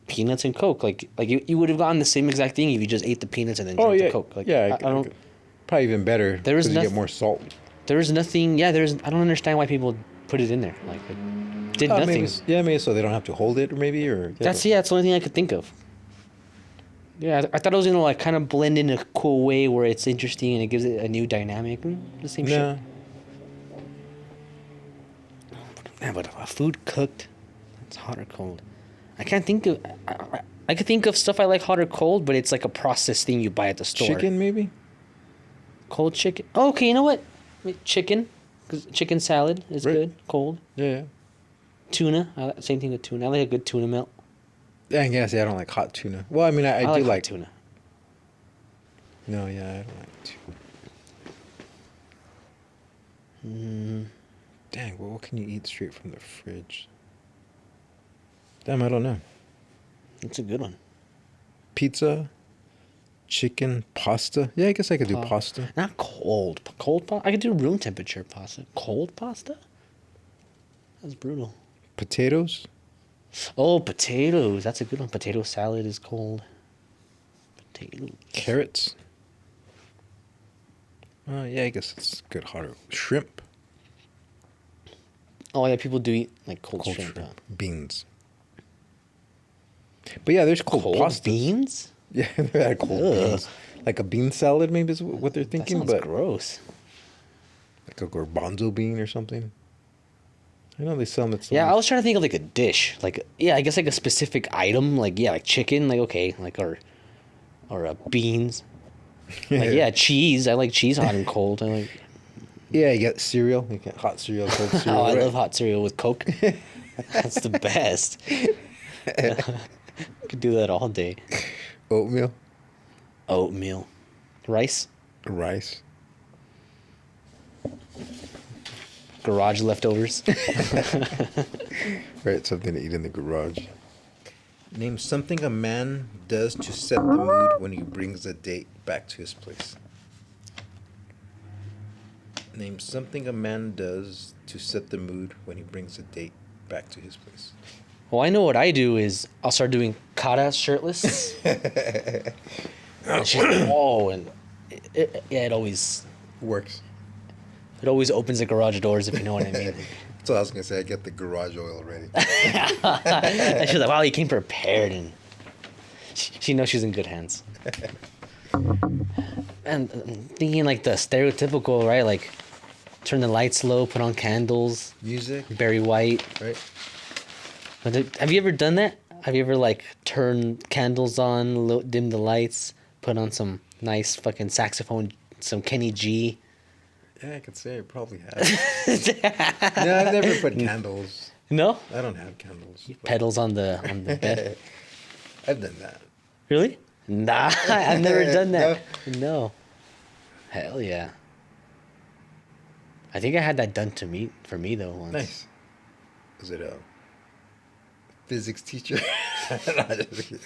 peanuts and Coke. Like you would have gotten the same exact thing if you just ate the peanuts and then drank the Coke. Like yeah. I don't. Probably even better. There is 'cause you get noth- more salt. There was nothing. Yeah, I don't understand why people put it in there. Like it did nothing. Maybe so they don't have to hold it, or maybe, or yeah, That's the only thing I could think of. Yeah, I thought it was gonna like kind of blend in a cool way where it's interesting and it gives it a new dynamic. The same No. shit. Yeah, but a food cooked, it's hot or cold. I can't think of. I could think of stuff I like hot or cold, but it's like a processed thing you buy at the store. Chicken, maybe. Cold chicken. Oh, okay, you know what? Chicken, 'cause chicken salad is Right. good. Cold. Yeah. Tuna. Same thing with tuna. I like a good tuna melt. Yeah, I guess I don't like hot tuna. Well, I mean, I do hot like. tuna. No, yeah, I don't like tuna. Dang, well, what can you eat straight from the fridge? Damn, I don't know. It's a good one. Pizza, chicken, pasta. Yeah, I guess I could do pasta. Not cold. Cold pasta. I could do room temperature pasta. Cold pasta. That's brutal. Potatoes. Oh, potatoes. That's a good one. Potato salad is cold. Potatoes. Carrots. Yeah, I guess it's good hotter. Shrimp. Oh yeah, people do eat like cold, Cold shrimp. shrimp. Huh? Beans. But yeah, there's cold, pasta. beans. Yeah, they had cold Ugh. beans. Like a bean salad, maybe is what they're thinking, that sounds but gross. like a garbanzo bean or something. I know they sell them at some. Yeah, I was trying to think of like a dish, like I guess like a specific item, like like chicken, like okay, like or beans, like cheese. I like cheese hot and cold. I like. Yeah, you get cereal. You get hot cereal, cold cereal. Oh, I right? love hot cereal with Coke. That's the best. Could do that all day. Oatmeal, Oatmeal, rice, rice. garage leftovers. Right, something to eat in the garage. Name something a man does to set the mood when he brings a date back to his place. Name something a man does to set the mood when he brings a date back to his place. Well, I know what I do is I'll start doing kata shirtless. And she's like, whoa, and it always Works. opens the garage doors, if you know what I mean. That's what I was gonna say. I get the garage oil ready. And she's like, wow, you came prepared, and she knows she's in good hands. And thinking like the stereotypical, right? Like, turn the lights low, put on candles, Music, Barry White. right? But have you ever done that? Have you ever like turned candles on, dim the lights, put on some nice fucking saxophone, some Kenny G? Yeah, I could say I probably have. No, I've never put candles. No? I don't have candles. but- Pedals on the bed. I've done that. Really? Nah, I've never done that. No. Hell yeah. I think I had that done for me though once. Nice. Was it a physics teacher? No, just kidding.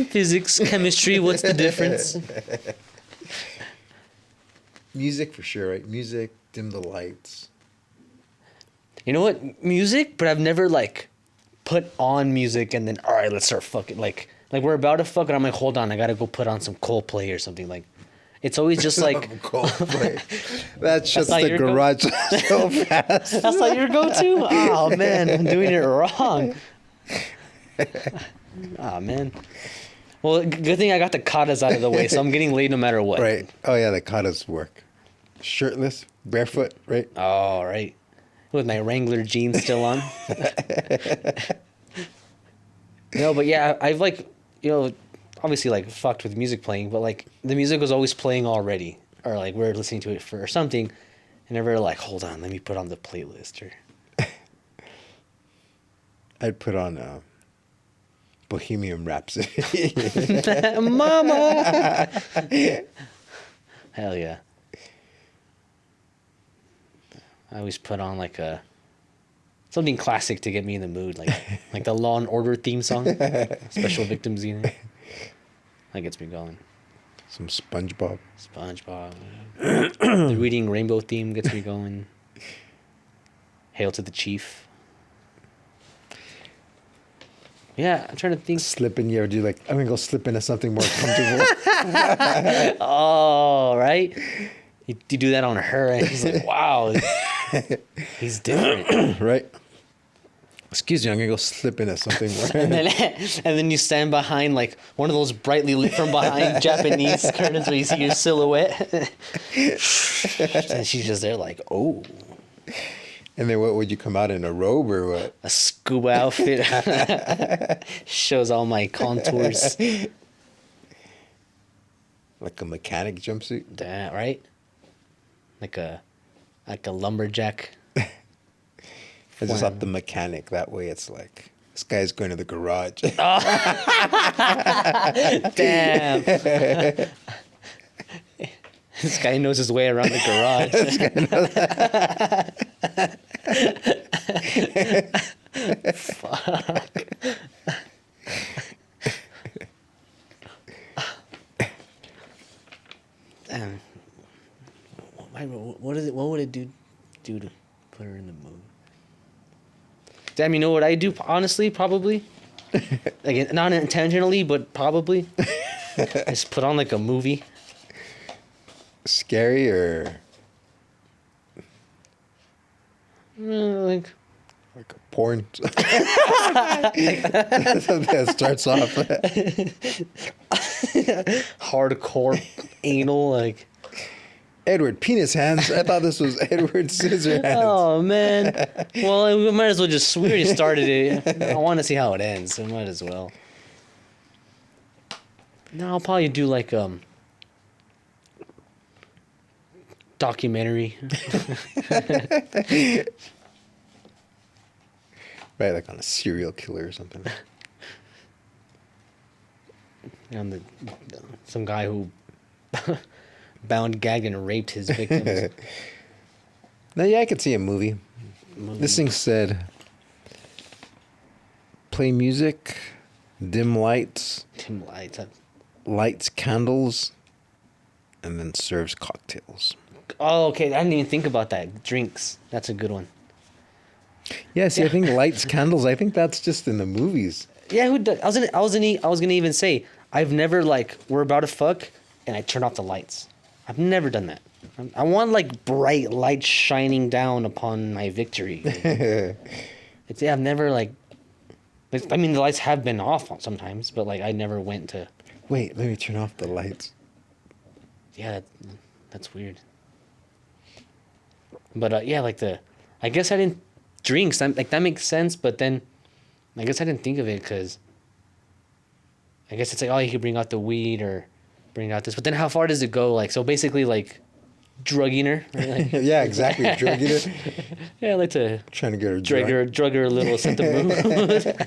Physics, chemistry, what's the difference? Music for sure, right? Music, dim the lights. You know what? Music, but I've never like put on music and then all right, let's start fucking like we're about to fuck and I'm like, hold on, I gotta go put on some Coldplay or something. Like, it's always just like Coldplay. That shuts not the your garage so fast. that's like your go-to. Oh man, I'm doing it wrong. Oh man. Well, good thing I got the katas out of the way, so I'm getting laid no matter what. Right. Oh yeah, the katas work. Shirtless, barefoot, right? All right. With my Wrangler jeans still on. No, but yeah, I've like, obviously like fucked with music playing, but like the music was always playing already, or like we're listening to it for something, and never like, hold on, let me put on the playlist or. I'd put on Bohemian Rhapsody. Mama. Hell yeah. I always put on like something classic to get me in the mood, like the Law and Order theme song, Special Victims Unit. That gets me going. Some SpongeBob. SpongeBob. The Reading Rainbow theme gets me going. Hail to the Chief. Yeah, I'm trying to think. Slip in, you ever do like, I'm gonna go slip into something more comfortable. Oh, right? You do that on her, and she's like, wow, he's different. Right? Excuse me, I'm gonna go slip into something more. And then you stand behind like one of those brightly lit from behind Japanese curtains where you see your silhouette. And she's just there like, oh. And then what would you come out in, a robe or what? A scuba outfit. Shows all my contours. Like a mechanic jumpsuit? That, right? Like a lumberjack. I just thought the mechanic. That way it's like, this guy's going to the garage. Damn. This guy knows his way around the garage. Fuck. Damn. What is it? What would it do to put her in the mood? Damn, you know what I do? Honestly, probably. Again, not intentionally, but probably. Just put on like a movie. Scary or Like like a porn? Something that starts off. hardcore anal, like. Edward Penis Hands. I thought this was Edward Scissor Hands. Oh man. Well, we might as well just. We already started it. I want to see how it ends, so might as well. No, I'll probably do like documentary. Right, like on a serial killer or something. On some guy who bound, gagged, and raped his victims. No, yeah, I could see a movie. This thing said, play music, dim lights, Dim lights. lights candles, and then serves cocktails. Oh, okay. I didn't even think about that. Drinks. That's a good one. Yeah, see, I think lights, candles, I think that's just in the movies. Yeah, who does? I was gonna even say I've never like we're about to fuck and I turn off the lights. I've never done that. I want like bright light shining down upon my victory. It's yeah, I've never like. I mean, the lights have been off sometimes, but like I never went to. Wait, let me turn off the lights. Yeah, that's weird. But yeah, like I guess I didn't drink. So like that makes sense, but then, I guess I didn't think of it because. I guess it's like, oh, you could bring out the weed or bring out this, but then how far does it go? Like, so basically, like, drugging her. Right? Like, Yeah, exactly. Drugging her. yeah, I like to Trying to get her drunk. drug her a little, set the mood.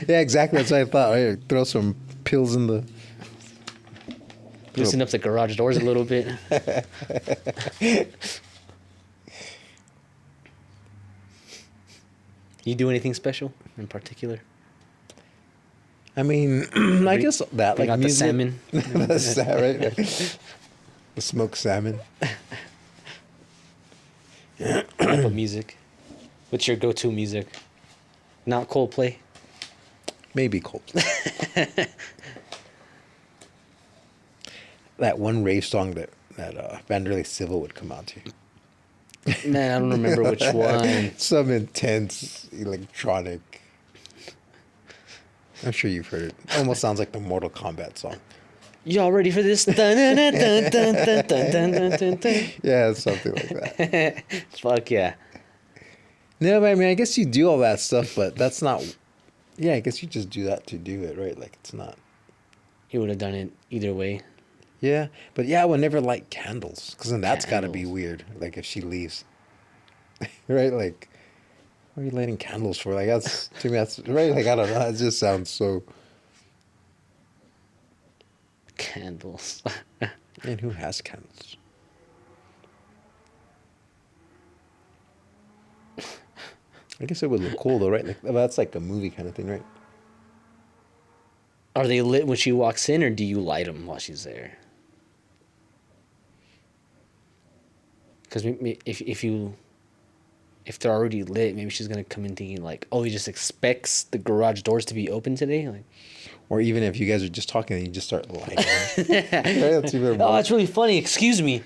Yeah, exactly. That's what I thought. Right? Throw some pills in the. Loosen up the garage doors a little bit. You do anything special in particular? I mean, I guess that Bring like out music. the salmon. That's that, right? The smoked salmon. Type of music. What's your go-to music? Not Coldplay. Maybe Coldplay. That one rave song that Vanderlei Silva would come out to. Man, I don't remember which one. Some intense electronic. I'm sure you've heard it. Almost sounds like the Mortal Kombat song. Y'all ready for this? Dun, dun, dun, dun, dun, dun, dun, dun, dun, dun. Yeah, something like that. Fuck yeah. No, but I mean, I guess you do all that stuff, but that's not. Yeah, I guess you just do that to do it, right? Like it's not. He would have done it either way. Yeah, but yeah, I would never light candles because then that's got to be Candles. weird. Like if she leaves, right? Like, what are you lighting candles for? Like that's to me, that's right. Like I don't know. It just sounds so. Candles. Man, who has candles? I guess it would look cool though, right? Like that's like a movie kind of thing, right? Are they lit when she walks in, or do you light them while she's there? Because if they're already lit, maybe she's gonna come in thinking like, oh, he just expects the garage doors to be open today. Like, Or even if you guys are just talking and you just start lighting. Right? That's even oh, more. that's really funny. Excuse me.